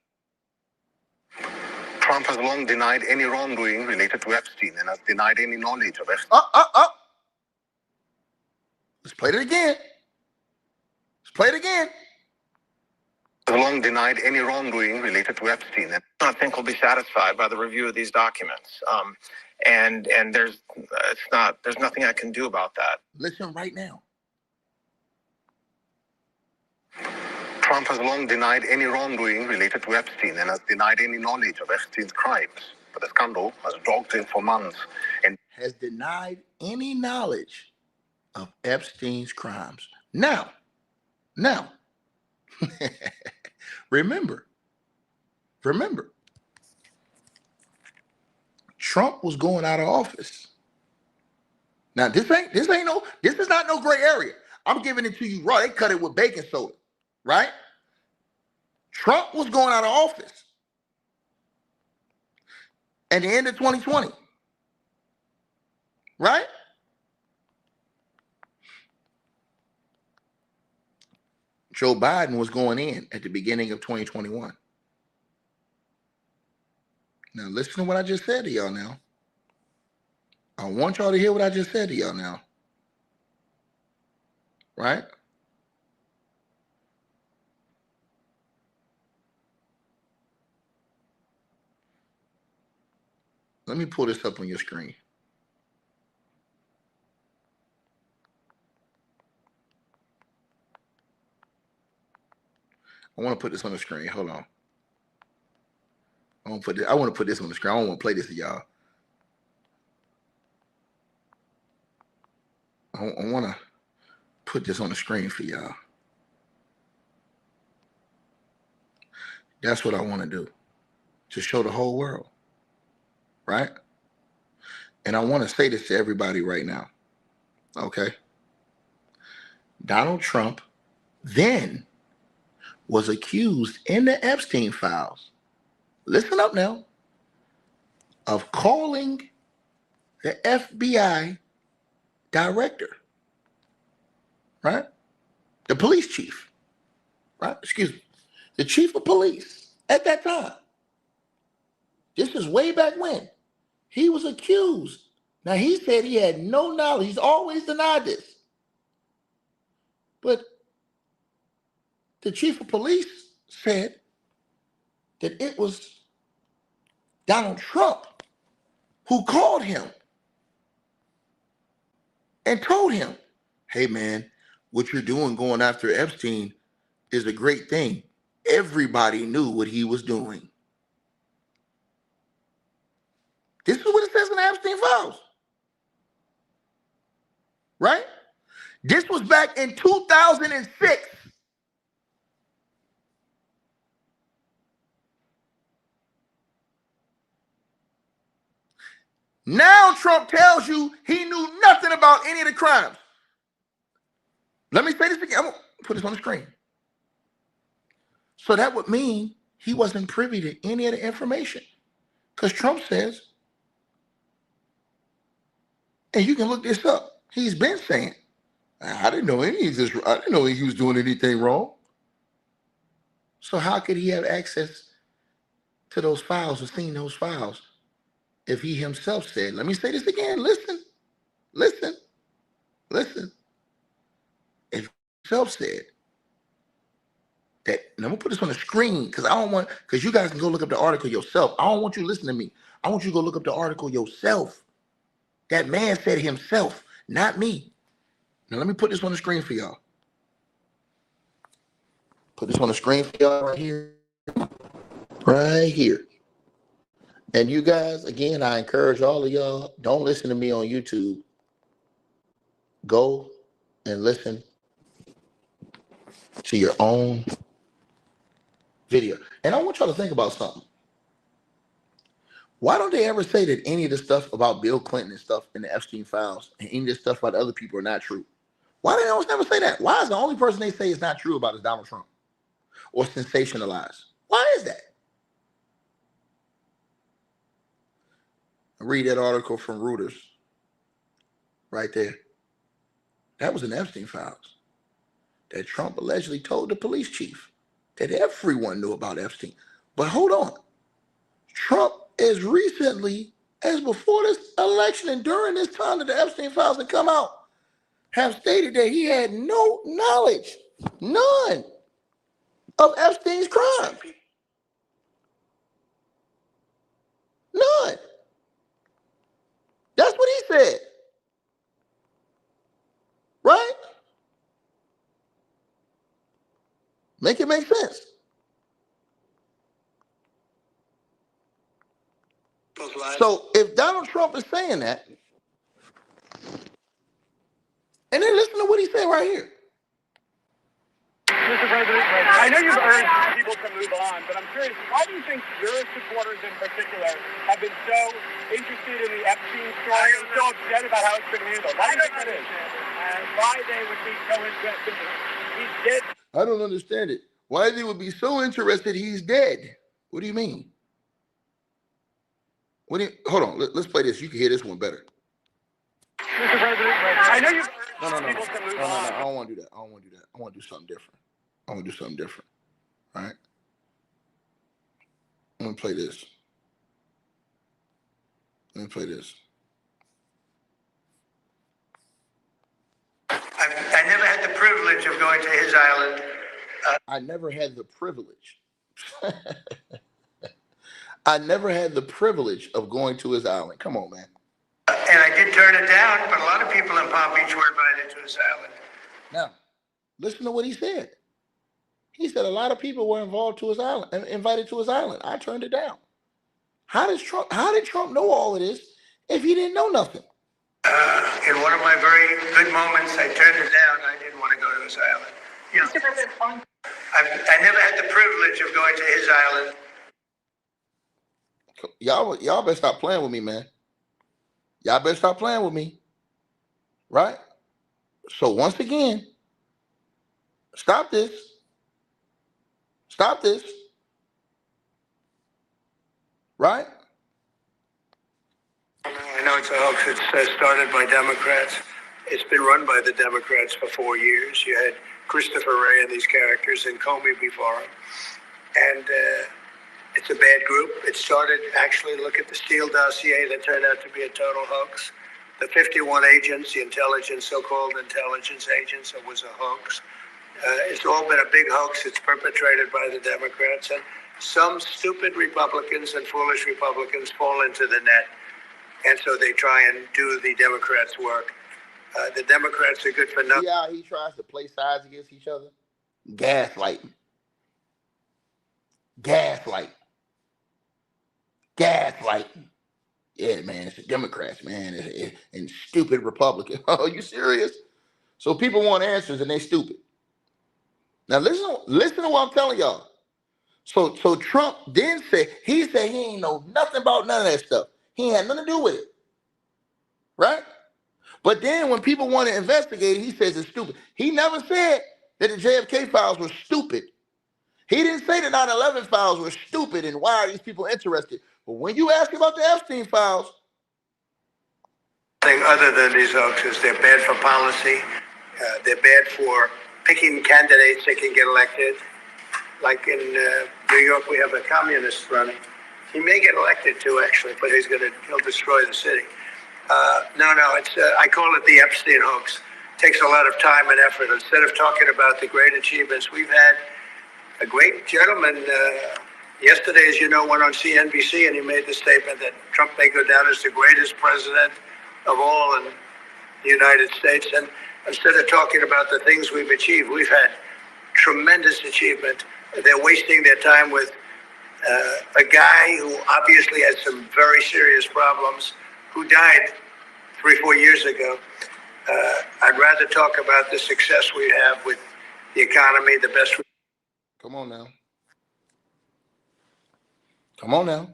Trump has long denied any wrongdoing related to Epstein and has denied any knowledge of Epstein. Let's play it again. Has long denied any wrongdoing related to Epstein. And I think will be satisfied by the review of these documents. And there's nothing I can do about that. Listen right now. Trump has long denied any wrongdoing related to Epstein and has denied any knowledge of Epstein's crimes. But the scandal has dogged him for months and has denied any knowledge of Epstein's crimes. Now, remember, Trump was going out of office. Now, this is not no gray area. I'm giving it to you raw. They cut it with baking soda, right? Trump was going out of office at the end of 2020, right? Joe Biden was going in at the beginning of 2021. Now, listen to what I just said to y'all now. I want y'all to hear what I just said to y'all now. Right? Let me pull this up on your screen. I want to put this on the screen. Hold on. I want to put this on the screen. I don't want to play this to y'all. I want to put this on the screen for y'all. That's what I want to do. To show the whole world. Right? And I want to say this to everybody right now. Okay? Donald Trump then was accused in the Epstein files, listen up now, of calling the FBI director, right? The police chief, right? Excuse me. The chief of police at that time. This is way back when. He was accused. Now, he said he had no knowledge. He's always denied this. But the chief of police said that it was Donald Trump who called him and told him, hey, man, what you're doing going after Epstein is a great thing. Everybody knew what he was doing. This is what it says in the Epstein files. Right? This was back in 2006. Now Trump tells you he knew nothing about any of the crimes. Let me say this again. I'm gonna put this on the screen. So that would mean he wasn't privy to any of the information. Because Trump says, and you can look this up, he's been saying, I didn't know any of this. I didn't know he was doing anything wrong. So how could he have access to those files or seen those files if he himself said, let me say this again, listen. If he himself said that, and I'm gonna put this on the screen because because you guys can go look up the article yourself. I don't want you to listen to me. I want you to go look up the article yourself. That man said himself, not me. Now let me put this on the screen for y'all. Put this on the screen for y'all right here. Right here. And you guys, again, I encourage all of y'all, don't listen to me on YouTube. Go and listen to your own video. And I want y'all to think about something. Why don't they ever say that any of the stuff about Bill Clinton and stuff in the Epstein files and any of the stuff about other people are not true? Why do they always never say that? Why is the only person they say is not true about is Donald Trump or sensationalized? Why is that? Read that article from Reuters right there. That was in Epstein files that Trump allegedly told the police chief that everyone knew about Epstein. But hold on. Trump, as recently as before this election and during this time that the Epstein files had come out, have stated that he had no knowledge, none, of Epstein's crimes. None. That's what he said. Right? Make it make sense. So if Donald Trump is saying that, and then listen to what he said right here. Mr. President, I know you've urged people to move on, but I'm curious, why do you think your supporters in particular have been so interested in the Epstein story and so upset about how it's been handled? Why do you think that is? And why they would be so interested? He's dead. I don't understand it. Why they would be so interested he's dead? What do you mean? Hold on, let's play this. You can hear this one better. Mr. President, I know you've urged people to move on. I don't want to do that. I want to do something different. All right? I'm going to play this. I never had the privilege of going to his island. I never had the privilege. I never had the privilege of going to his island. Come on, man. And I did turn it down, but a lot of people in Palm Beach were invited to his island. Now, listen to what he said. He said a lot of people were invited to his island. I turned it down. How did Trump know all of this if he didn't know nothing? In one of my very good moments, I turned it down. I didn't want to go to his island. Yeah. I never had the privilege of going to his island. Y'all better stop playing with me, man. Y'all better stop playing with me. Right? So once again, stop this. Right? I know it's a hoax. It's started by Democrats. It's been run by the Democrats for 4 years. You had Christopher Wray and these characters and Comey before him. And it's a bad group. It started, actually, look at the Steele dossier that turned out to be a total hoax. The 51 agents, the so-called intelligence agents, it was a hoax. It's all been a big hoax. It's perpetrated by the Democrats. And some stupid Republicans and foolish Republicans fall into the net. And so they try and do the Democrats' work. The Democrats are good for nothing. Yeah, he tries to play sides against each other. Gaslighting. Yeah, man, it's the Democrats, man, and stupid Republicans. Oh, you serious? So people want answers and they stupid. Now listen to what I'm telling y'all. So Trump then said he ain't know nothing about none of that stuff. He ain't had nothing to do with it. Right? But then when people want to investigate it, he says it's stupid. He never said that the JFK files were stupid. He didn't say the 9/11 files were stupid and why are these people interested. But when you ask about the Epstein files, thing other than these hoaxes, they're bad for policy. They're bad for picking candidates that can get elected. Like in New York, we have a communist running. He may get elected too, actually, but he'll destroy the city. I call it the Epstein hoax. It takes a lot of time and effort. Instead of talking about the great achievements, we've had a great gentleman yesterday, as you know, went on CNBC and he made the statement that Trump may go down as the greatest president of all in the United States. And instead of talking about the things we've achieved, we've had tremendous achievement. They're wasting their time with a guy who obviously has some very serious problems, who died 3-4 years ago. I'd rather talk about the success we have with the economy, the best. come on now. Come on now.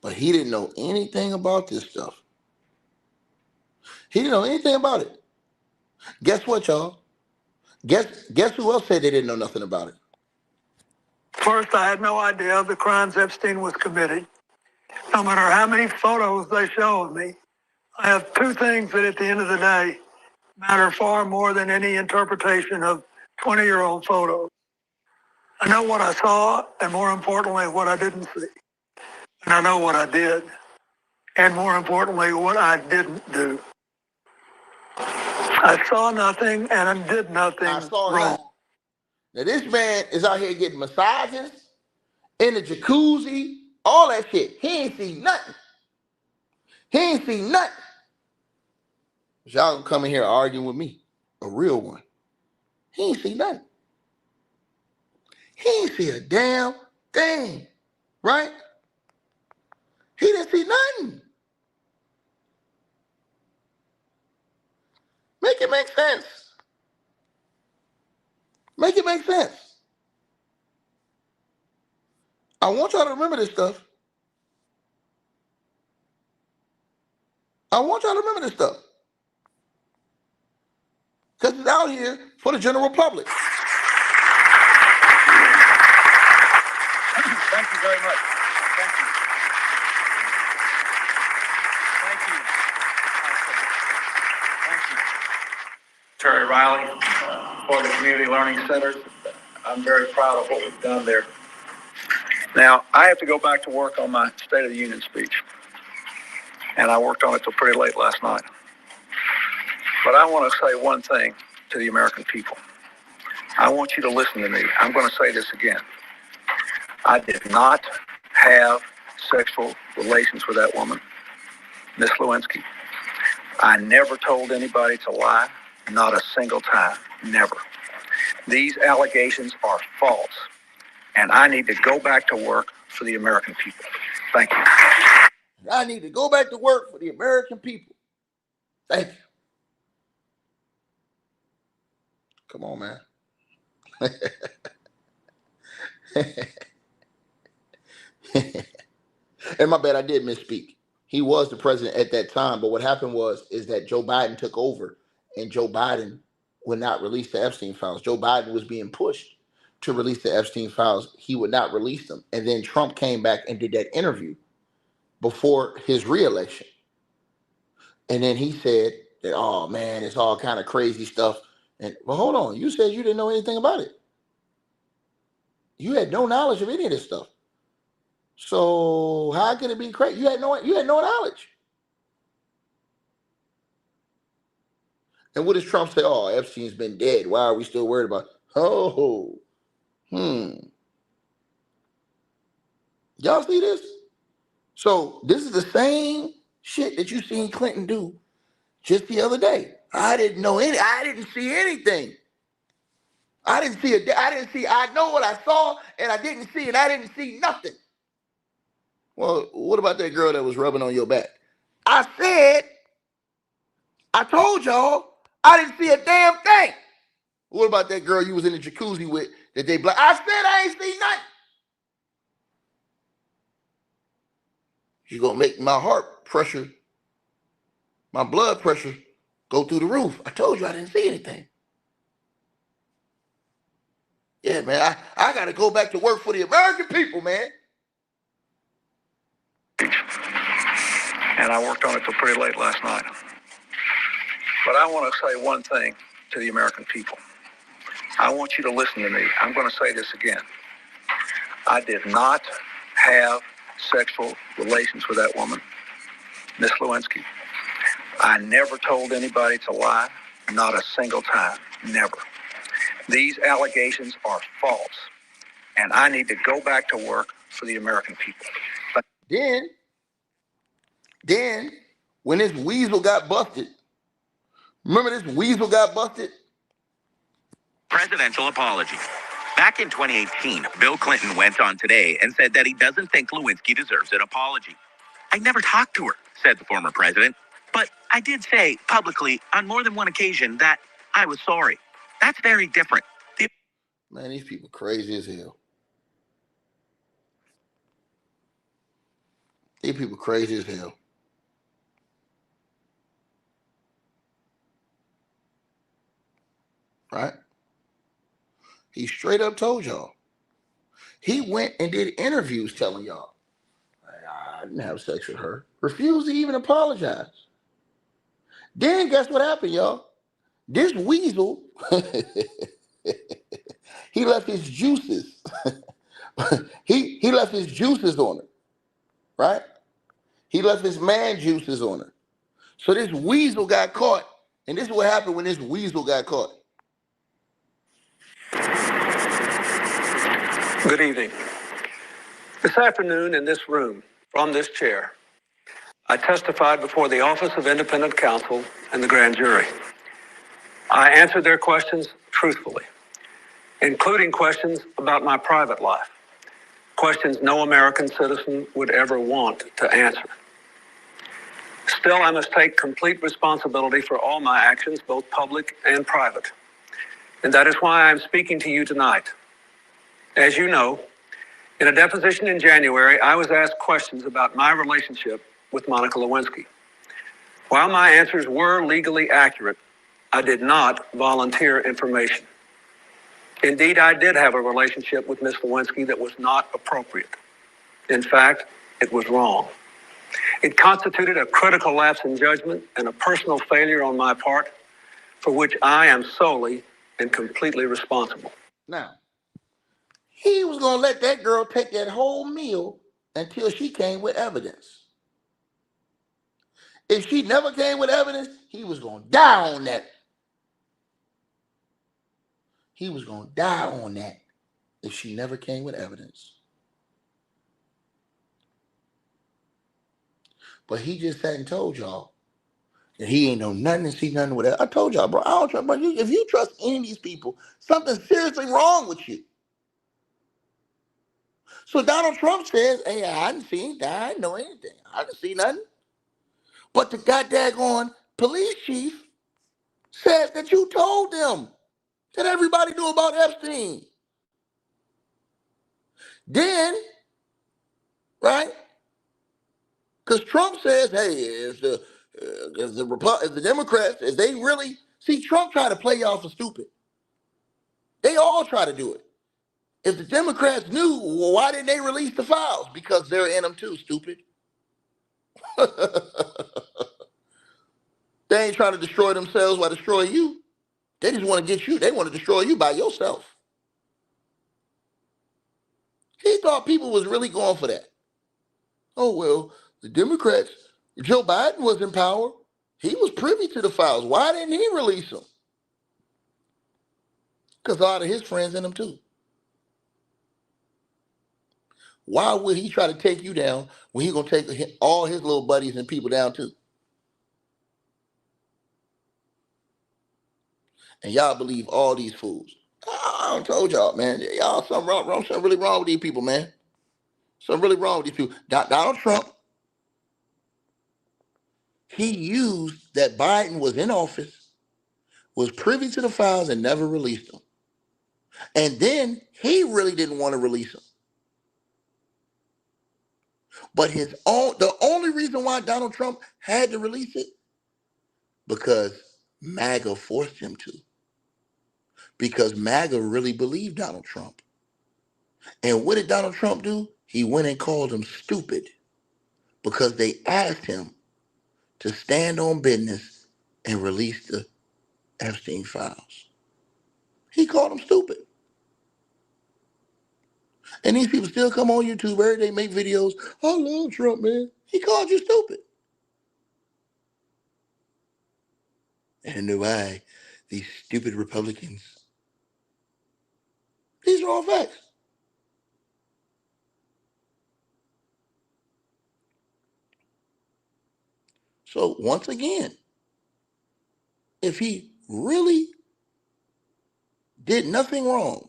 But he didn't know anything about this stuff. He didn't know anything about it. Guess what, y'all? Guess who else said they didn't know nothing about it? First, I had no idea of the crimes Epstein was committing. No matter how many photos they showed me, I have two things that at the end of the day matter far more than any interpretation of 20-year-old photos. I know what I saw, and more importantly, what I didn't see. And I know what I did, and more importantly, what I didn't do. I saw nothing and I did nothing wrong. Nothing. Now this man is out here getting massages, in the jacuzzi, all that shit. He ain't seen nothing. He ain't seen nothing. Y'all gonna come in here arguing with me, a real one. He ain't seen nothing. He ain't see a damn thing, right? He didn't see nothing. Make it make sense. Make it make sense. I want y'all to remember this stuff. I want y'all to remember this stuff. Because it's out here for the general public. Thank you very much. Thank you. Thank you. Thank you. Terry Riley for the Community Learning Centers. I'm very proud of what we've done there. Now, I have to go back to work on my State of the Union speech. And I worked on it till pretty late last night. But I want to say one thing to the American people. I want you to listen to me. I'm going to say this again. I did not have sexual relations with that woman, Miss Lewinsky. I never told anybody to lie, not a single time, never. These allegations are false, and I need to go back to work for the American people. Thank you. I need to go back to work for the American people. Thank you. Come on, man. And my bad, I did misspeak. He was the president at that time, but what happened is that Joe Biden took over, and Joe Biden would not release the Epstein files. Joe Biden was being pushed to release the Epstein files. He would not release them. And then Trump came back and did that interview before his reelection. And then he said that, oh man, it's all kind of crazy stuff. And well, hold on, you said you didn't know anything about it. You had no knowledge of any of this stuff. So how could it be crazy? You had no knowledge. And what does Trump say? Oh, Epstein's been dead. Why are we still worried about it? Oh, Y'all see this? So this is the same shit that you seen Clinton do just the other day. I didn't see anything. I know what I saw and I didn't see nothing. Well, what about that girl that was rubbing on your back? I told y'all I didn't see a damn thing. What about that girl you was in the jacuzzi with that they black? I said I ain't seen nothing. You're gonna make my heart pressure, my blood pressure go through the roof. I told you I didn't see anything. Yeah, man, I got to go back to work for the American people, man. And I worked on it till pretty late last night. But I want to say one thing to the American people. I want you to listen to me. I'm going to say this again. I did not have sexual relations with that woman, Miss Lewinsky. I never told anybody to lie, not a single time, never. These allegations are false, and I need to go back to work for the American people. Then, when this weasel got busted, remember this weasel got busted? Presidential apology. Back in 2018, Bill Clinton went on Today and said that he doesn't think Lewinsky deserves an apology. I never talked to her, said the former president, but I did say publicly on more than one occasion that I was sorry. That's very different. Man, these people crazy as hell. These people crazy as hell. Right? He straight up told y'all. He went and did interviews telling y'all, I didn't have sex with her. Refused to even apologize. Then guess what happened, y'all? This weasel, he left his juices. he left his juices on her. Right? He left his man juices on her. So this weasel got caught. And this is what happened when this weasel got caught. Good evening. This afternoon in this room, from this chair, I testified before the Office of Independent Counsel and the grand jury. I answered their questions truthfully, including questions about my private life, questions no American citizen would ever want to answer. Still, I must take complete responsibility for all my actions, both public and private. And that is why I'm speaking to you tonight. As you know, in a deposition in January, I was asked questions about my relationship with Monica Lewinsky. While my answers were legally accurate, I did not volunteer information. Indeed, I did have a relationship with Ms. Lewinsky that was not appropriate. In fact, it was wrong. It constituted a critical lapse in judgment and a personal failure on my part, for which I am solely and completely responsible. Now, he was going to let that girl take that whole meal until she came with evidence. If she never came with evidence, he was going to die on that. He was going to die on that if she never came with evidence. But he just sat and told y'all that he ain't know nothing and see nothing with that. I told y'all, bro, I don't trust, bro. If you trust any of these people, something's seriously wrong with you. So Donald Trump says, hey, I didn't see anything. I didn't know anything. I didn't see nothing. But the goddamn police chief says that you told them that everybody knew about Epstein. Then, right? Because Trump says, hey, if the Democrats, if they really, see, Trump tried to play y'all for stupid. They all try to do it. If the Democrats knew, well, why didn't they release the files? Because they're in them too, stupid. They ain't trying to destroy themselves by destroying you. They just want to get you. They want to destroy you by yourself. He thought people was really going for that. Oh, well, the Democrats, Joe Biden was in power. He was privy to the files. Why didn't he release them? Because a lot of his friends in them too. Why would he try to take you down when he's going to take all his little buddies and people down too? And y'all believe all these fools. I told y'all, man. Y'all, something wrong, something really wrong with these people, man. Something really wrong with these people. Donald Trump, he used that Biden was in office, was privy to the files and never released them. And then he really didn't want to release them. But the only reason why Donald Trump had to release it, because MAGA forced him to, because MAGA really believed Donald Trump. And what did Donald Trump do? He went and called him stupid because they asked him to stand on business and release the Epstein files. He called him stupid. And these people still come on YouTube every day, make videos. I love Trump, man. He called you stupid. And why? These stupid Republicans. These are all facts. So once again, if he really did nothing wrong,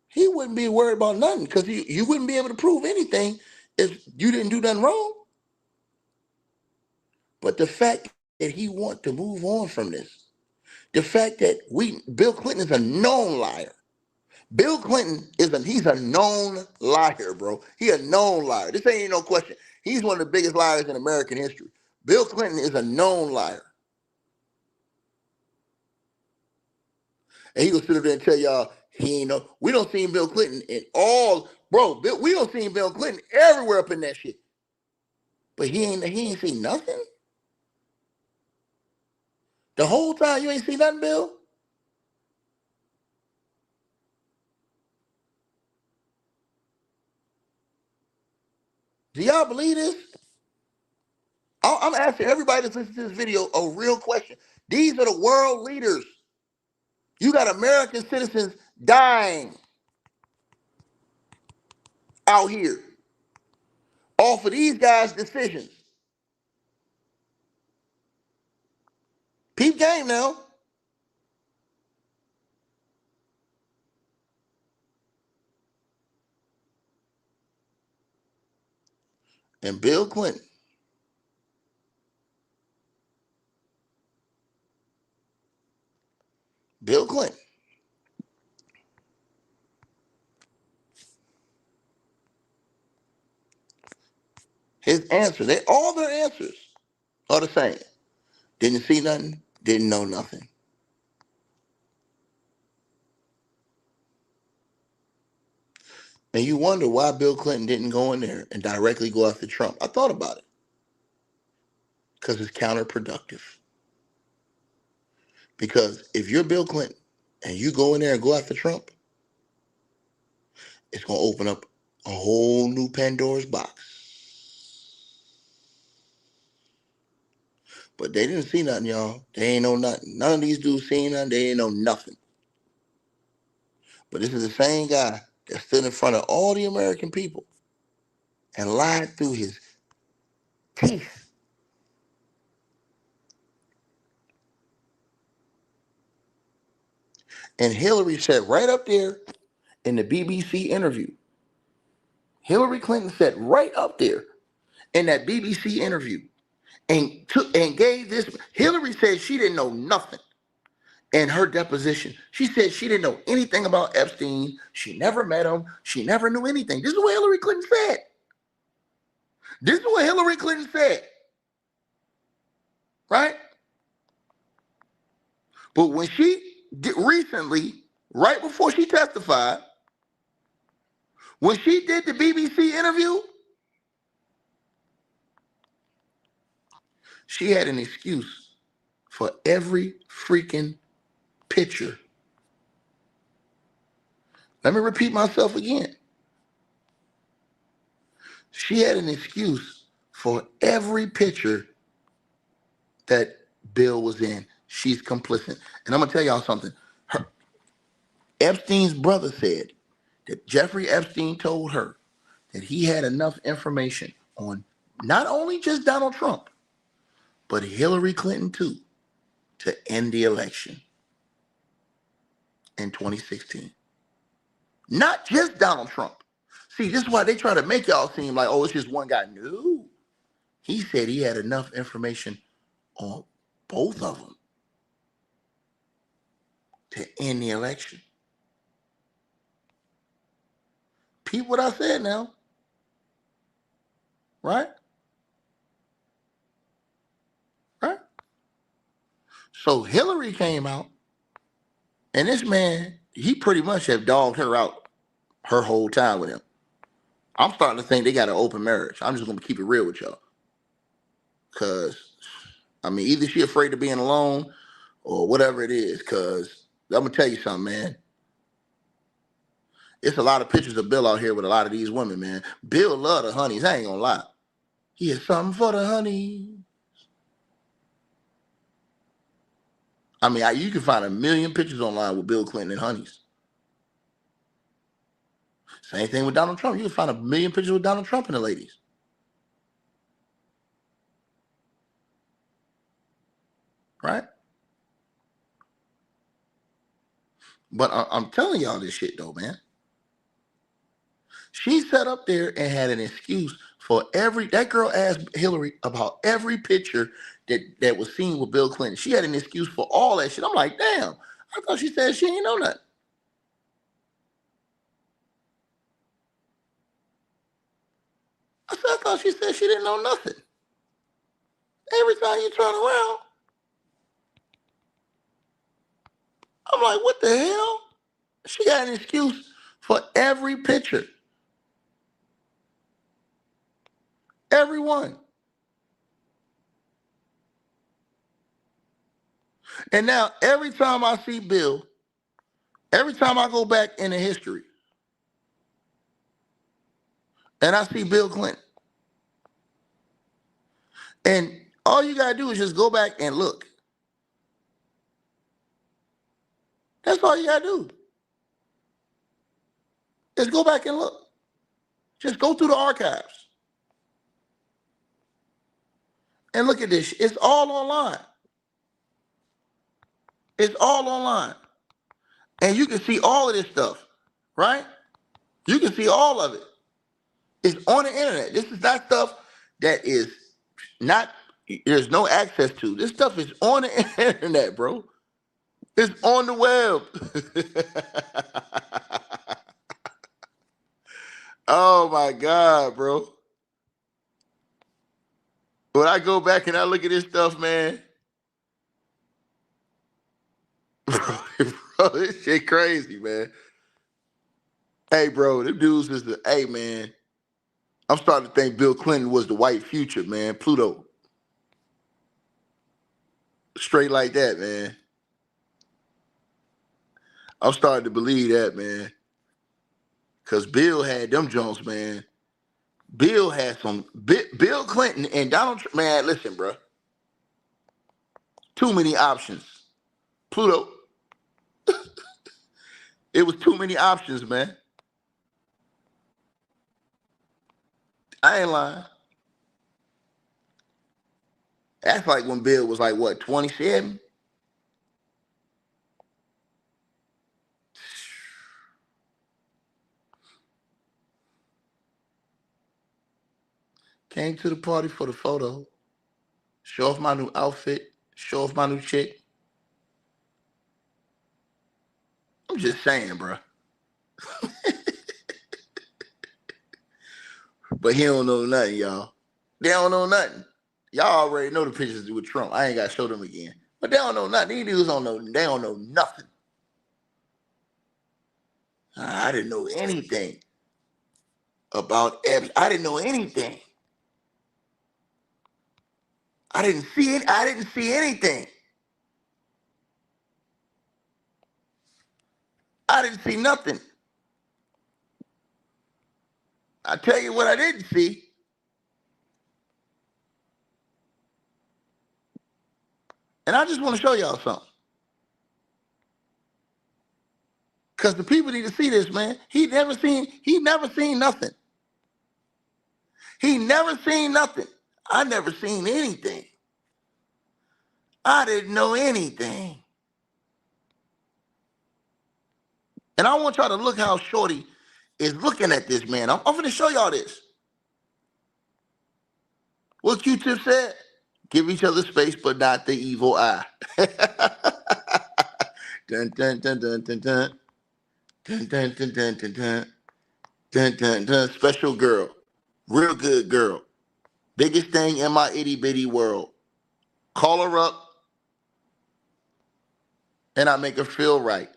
he wouldn't be worried about nothing, because you wouldn't be able to prove anything if you didn't do nothing wrong. But the fact that he wants to move on from this, the fact that Bill Clinton is a known liar. Bill Clinton he's a known liar, bro. He a known liar. This ain't no question. He's one of the biggest liars in American history. Bill Clinton is a known liar. And he gonna sit up there and tell y'all he ain't know. We don't see Bill Clinton in all, bro. We don't see Bill Clinton everywhere up in that shit. But he ain't seen nothing. The whole time you ain't seen nothing, Bill? Do y'all believe this? I'm asking everybody that's listening to this video a real question. These are the world leaders. You got American citizens dying out here off of these guys' decisions. Peep game now. And Bill Clinton, his answer, all their answers are the same. Didn't see nothing, didn't know nothing. And you wonder why Bill Clinton didn't go in there and directly go after Trump. I thought about it. Because it's counterproductive. Because if you're Bill Clinton and you go in there and go after Trump, it's going to open up a whole new Pandora's box. But they didn't see nothing, y'all. They ain't know nothing. None of these dudes seen nothing. They ain't know nothing. But this is the same guy that stood in front of all the American people and lied through his teeth. And Hillary said right up there in the BBC interview, Hillary Clinton said right up there in that BBC interview, and gave this. Hillary said she didn't know nothing in her deposition. She said she didn't know anything about Epstein. She never met him. She never knew anything. This is what Hillary Clinton said. This is what Hillary Clinton said. Right? But when she did recently, right before she testified, when she did the BBC interview, she had an excuse for every freaking picture. Let me repeat myself again. She had an excuse for every picture that Bill was in. She's complicit. And I'm going to tell y'all something. Epstein's brother said that Jeffrey Epstein told her that he had enough information on not only just Donald Trump, but Hillary Clinton too, to end the election in 2016. Not just Donald Trump. See, this is why they try to make y'all seem like, oh, it's just one guy. No. He said he had enough information on both of them to end the election. Peep what I said now. Right? Right? So Hillary came out, and this man, he pretty much have dogged her out her whole time with him. I'm starting to think they got an open marriage. I'm just going to keep it real with y'all. Because, I mean, either she afraid of being alone or whatever it is. Because I'm going to tell you something, man. It's a lot of pictures of Bill out here with a lot of these women, man. Bill love the honeys. I ain't going to lie. He has something for the honey. I mean, you can find a million pictures online with Bill Clinton and honeys. Same thing with Donald Trump. You can find a million pictures with Donald Trump and the ladies. Right? But I'm telling y'all this shit, though, man. She sat up there and had an excuse for that girl asked Hillary about every picture that was seen with Bill Clinton. She had an excuse for all that shit. I'm like, damn, I thought she said she ain't know nothing. I thought she said she didn't know nothing. Every time you turn around, I'm like, what the hell? She got an excuse for every picture. Everyone. And now, every time I see Bill, every time I go back into history, and I see Bill Clinton, and all you got to do is just go back and look. That's all you got to do. Just go back and look. Just go through the archives. And look at this. It's all online. It's all online. And you can see all of this stuff, right? You can see all of it. It's on the internet. This is not stuff that is not, there's no access to. This stuff is on the internet, bro. It's on the web. Oh my God, bro. When I go back and I look at this stuff, man, bro, this shit crazy, man. Hey, bro, them dudes is hey, man, I'm starting to think Bill Clinton was the white future, man. Pluto. Straight like that, man. I'm starting to believe that, man. Because Bill had them Jones, man. Bill had some, Bill Clinton and Donald Trump, man, listen, bro. Too many options. Pluto. It was too many options, man. I ain't lying. That's like when Bill was like, what, 27? Came to the party for the photo. Show off my new outfit. Show off my new chick. I'm just saying, bro. But he don't know nothing, y'all. They don't know nothing. Y'all already know the pictures with Trump. I ain't got to show them again. But they don't know nothing. These dudes don't know. They don't know nothing. I didn't know anything about Epps. I didn't know anything. I didn't see it. I didn't see anything. I didn't see nothing. I tell you what I didn't see. And I just want to show y'all something. Because the people need to see this, man. He never seen nothing. He never seen nothing. I never seen anything. I didn't know anything. And I want y'all to look how Shorty is looking at this, man. I'm going to show y'all this. What Q-Tip said? Give each other space, but not the evil eye. Dun, dun, dun, dun, dun, dun. Dun, dun, dun, dun, dun, dun. Dun, dun, dun. Special girl. Real good girl. Biggest thing in my itty bitty world. Call her up. and I make her feel right.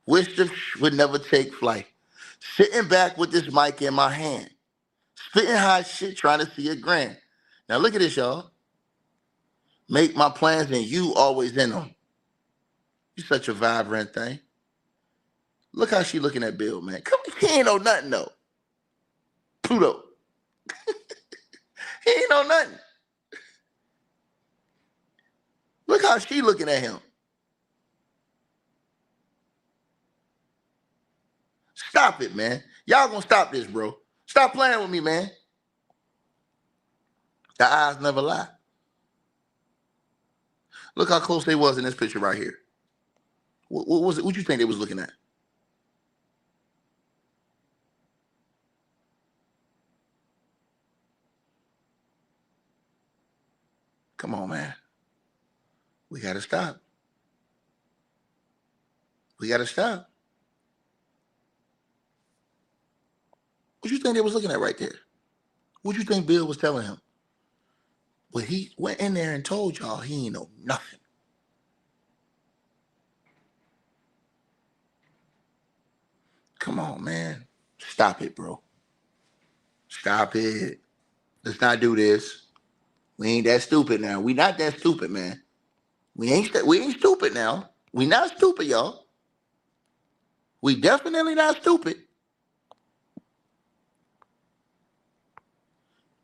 Wish the would never take flight. Sitting back with this mic in my hand. Spitting hot shit, trying to see a grand. Now look at this, y'all. Make my plans and you always in them. You such a vibrant thing. Look how she looking at Bill, man. Come on, he ain't know nothing, though. Pluto. He ain't know nothing. Look how she looking at him. Stop it, man. Y'all gonna stop this, bro. Stop playing with me, man. The eyes never lie. Look how close they was in this picture right here. What was it? What you think they was looking at? Come on, man. We gotta stop. We gotta stop. What you think they was looking at right there? What you think Bill was telling him? Well, he went in there and told y'all he ain't know nothing. Come on, man. Stop it, bro. Stop it. Let's not do this. We ain't that stupid now. We not that stupid, man. We ain't stupid now. We not stupid, y'all. We definitely not stupid.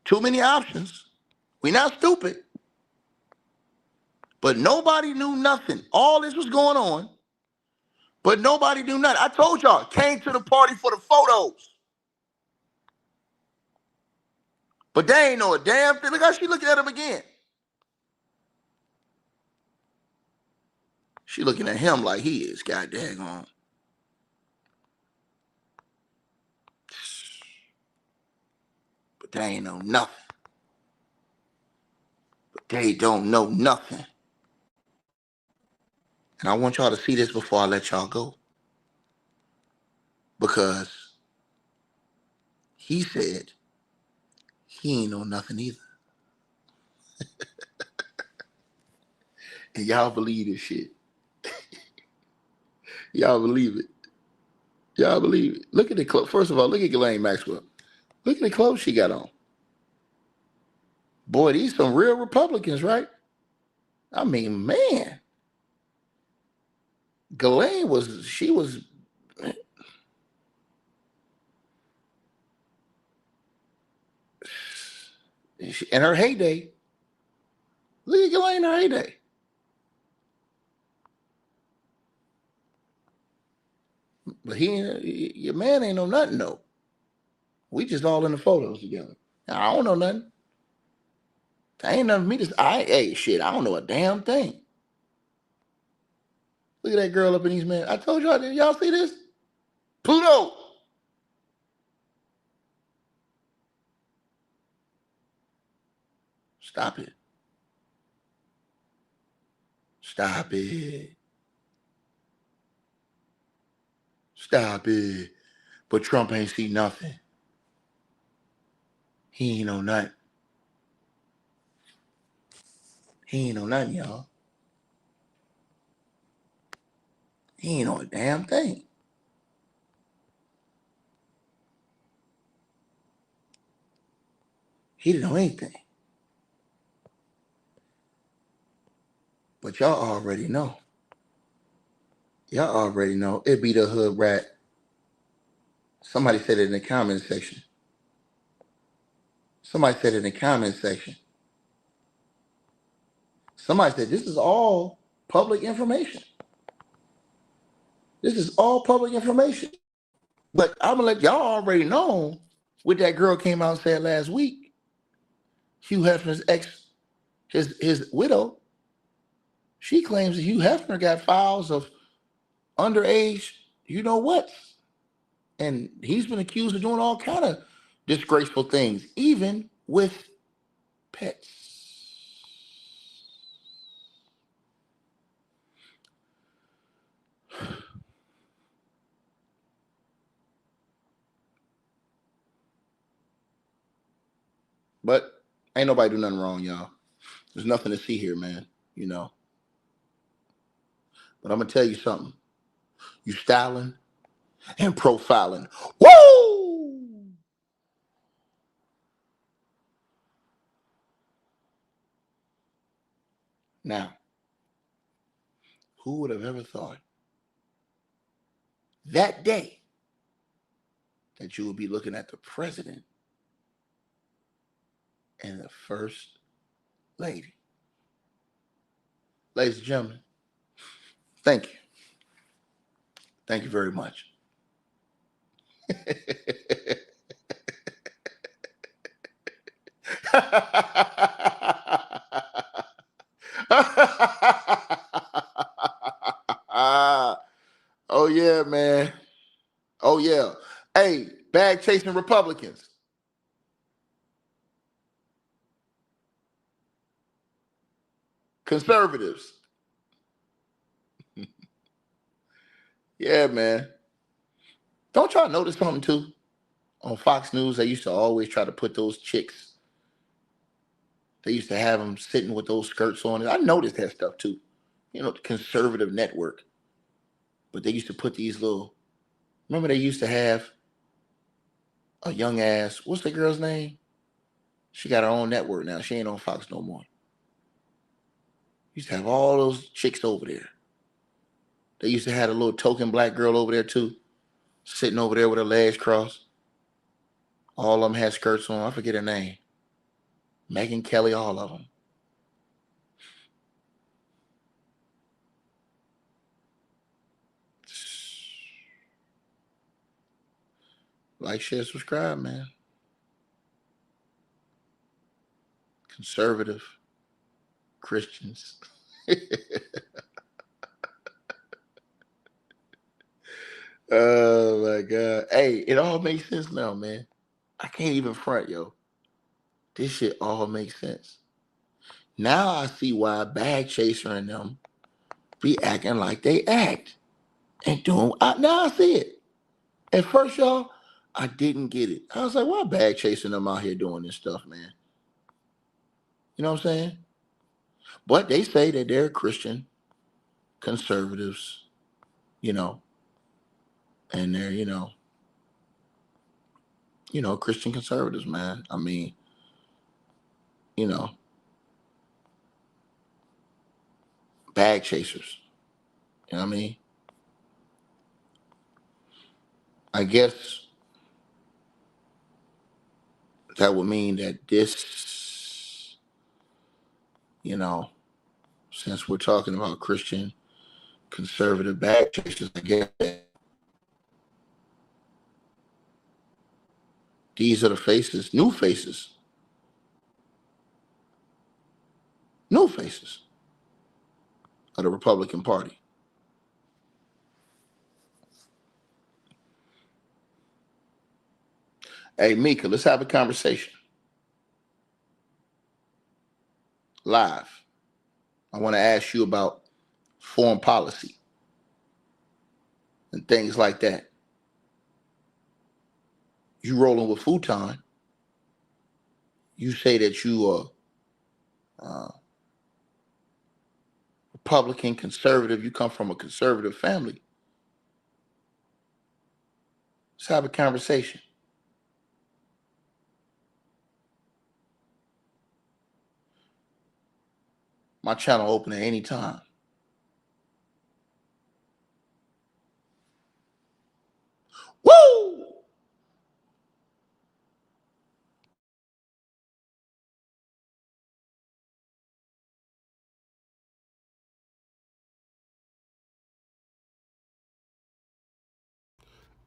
Too many options. We not stupid. But nobody knew nothing. All this was going on. But nobody knew nothing. I told y'all, came to the party for the photos. But they ain't know a damn thing. Look how she looking at him again. She looking at him like he is. God dang on. But they ain't know nothing. But they don't know nothing. And I want y'all to see this before I let y'all go. Because he said he ain't know nothing either. And y'all believe this shit. Y'all believe it. Y'all believe it. Look at the clothes. First of all, look at Ghislaine Maxwell. Look at the clothes she got on. Boy, these some real Republicans, right? I mean, man. Ghislaine was in her heyday. Look at Ghislaine in her heyday. But your man ain't know nothing, though. We just all in the photos together. Now, I don't know nothing. There ain't nothing for me to hey, shit, I don't know a damn thing. Look at that girl up in these men. I told y'all, did y'all see this? Pluto. Stop it. Stop it. Stop it. But Trump ain't see nothing. He ain't know nothing. He ain't know nothing, y'all. He ain't know a damn thing. He didn't know anything. But y'all already know. Y'all already know. It be the hood rat. Somebody said it in the comment section. Somebody said it in the comment section. Somebody said this is all public information. This is all public information. But I'm going to let y'all already know what that girl came out and said last week. Hugh Hefner's ex, his widow, she claims that Hugh Hefner got files of underage, you know what? And he's been accused of doing all kind of disgraceful things, even with pets. But ain't nobody do nothing wrong, y'all. There's nothing to see here, man, you know. But I'm going to tell you something. You styling and profiling. Woo! Now, who would have ever thought that day that you would be looking at the president and the first lady? Ladies and gentlemen, thank you. Thank you very much. Oh, yeah, man. Oh, yeah. Hey, bag chasing Republicans. Conservatives. Yeah, man. Don't y'all notice something, too? On Fox News, they used to always try to put those chicks. They used to have them sitting with those skirts on. I noticed that stuff, too. You know, the conservative network. But they used to put these little... Remember they used to have a young ass... What's the girl's name? She got her own network now. She ain't on Fox no more. Used to have all those chicks over there. They used to have a little token black girl over there, too. Sitting over there with her legs crossed. All of them had skirts on. I forget her name. Megyn Kelly, all of them. Like, share, subscribe, man. Conservative Christians. Oh, my God. Hey, it all makes sense now, man. I can't even front, yo. This shit all makes sense. Now I see why Bag Chaser and them be acting like they act. And doing... now I see it. At first, y'all, I didn't get it. I was like, why Bag Chasing them out here doing this stuff, man? You know what I'm saying? But they say that they're Christian conservatives, you know, and they're, you know, Christian conservatives, man. I mean, you know, bag chasers. You know what I mean? I guess that would mean that this, you know, since we're talking about Christian conservative bag chasers, I guess that these are the faces, new faces of the Republican Party. Hey, Mika, let's have a conversation. Live. I want to ask you about foreign policy and things like that. You rolling with Futon. You say that you are Republican, conservative. You come from a conservative family. Let's have a conversation. My channel open at any time. Woo!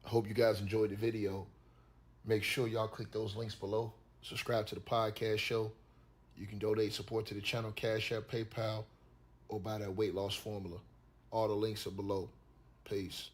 I hope you guys enjoyed the video. Make sure y'all click those links below. Subscribe to the podcast show. You can donate support to the channel, Cash App, PayPal, or buy that weight loss formula. All the links are below. Peace.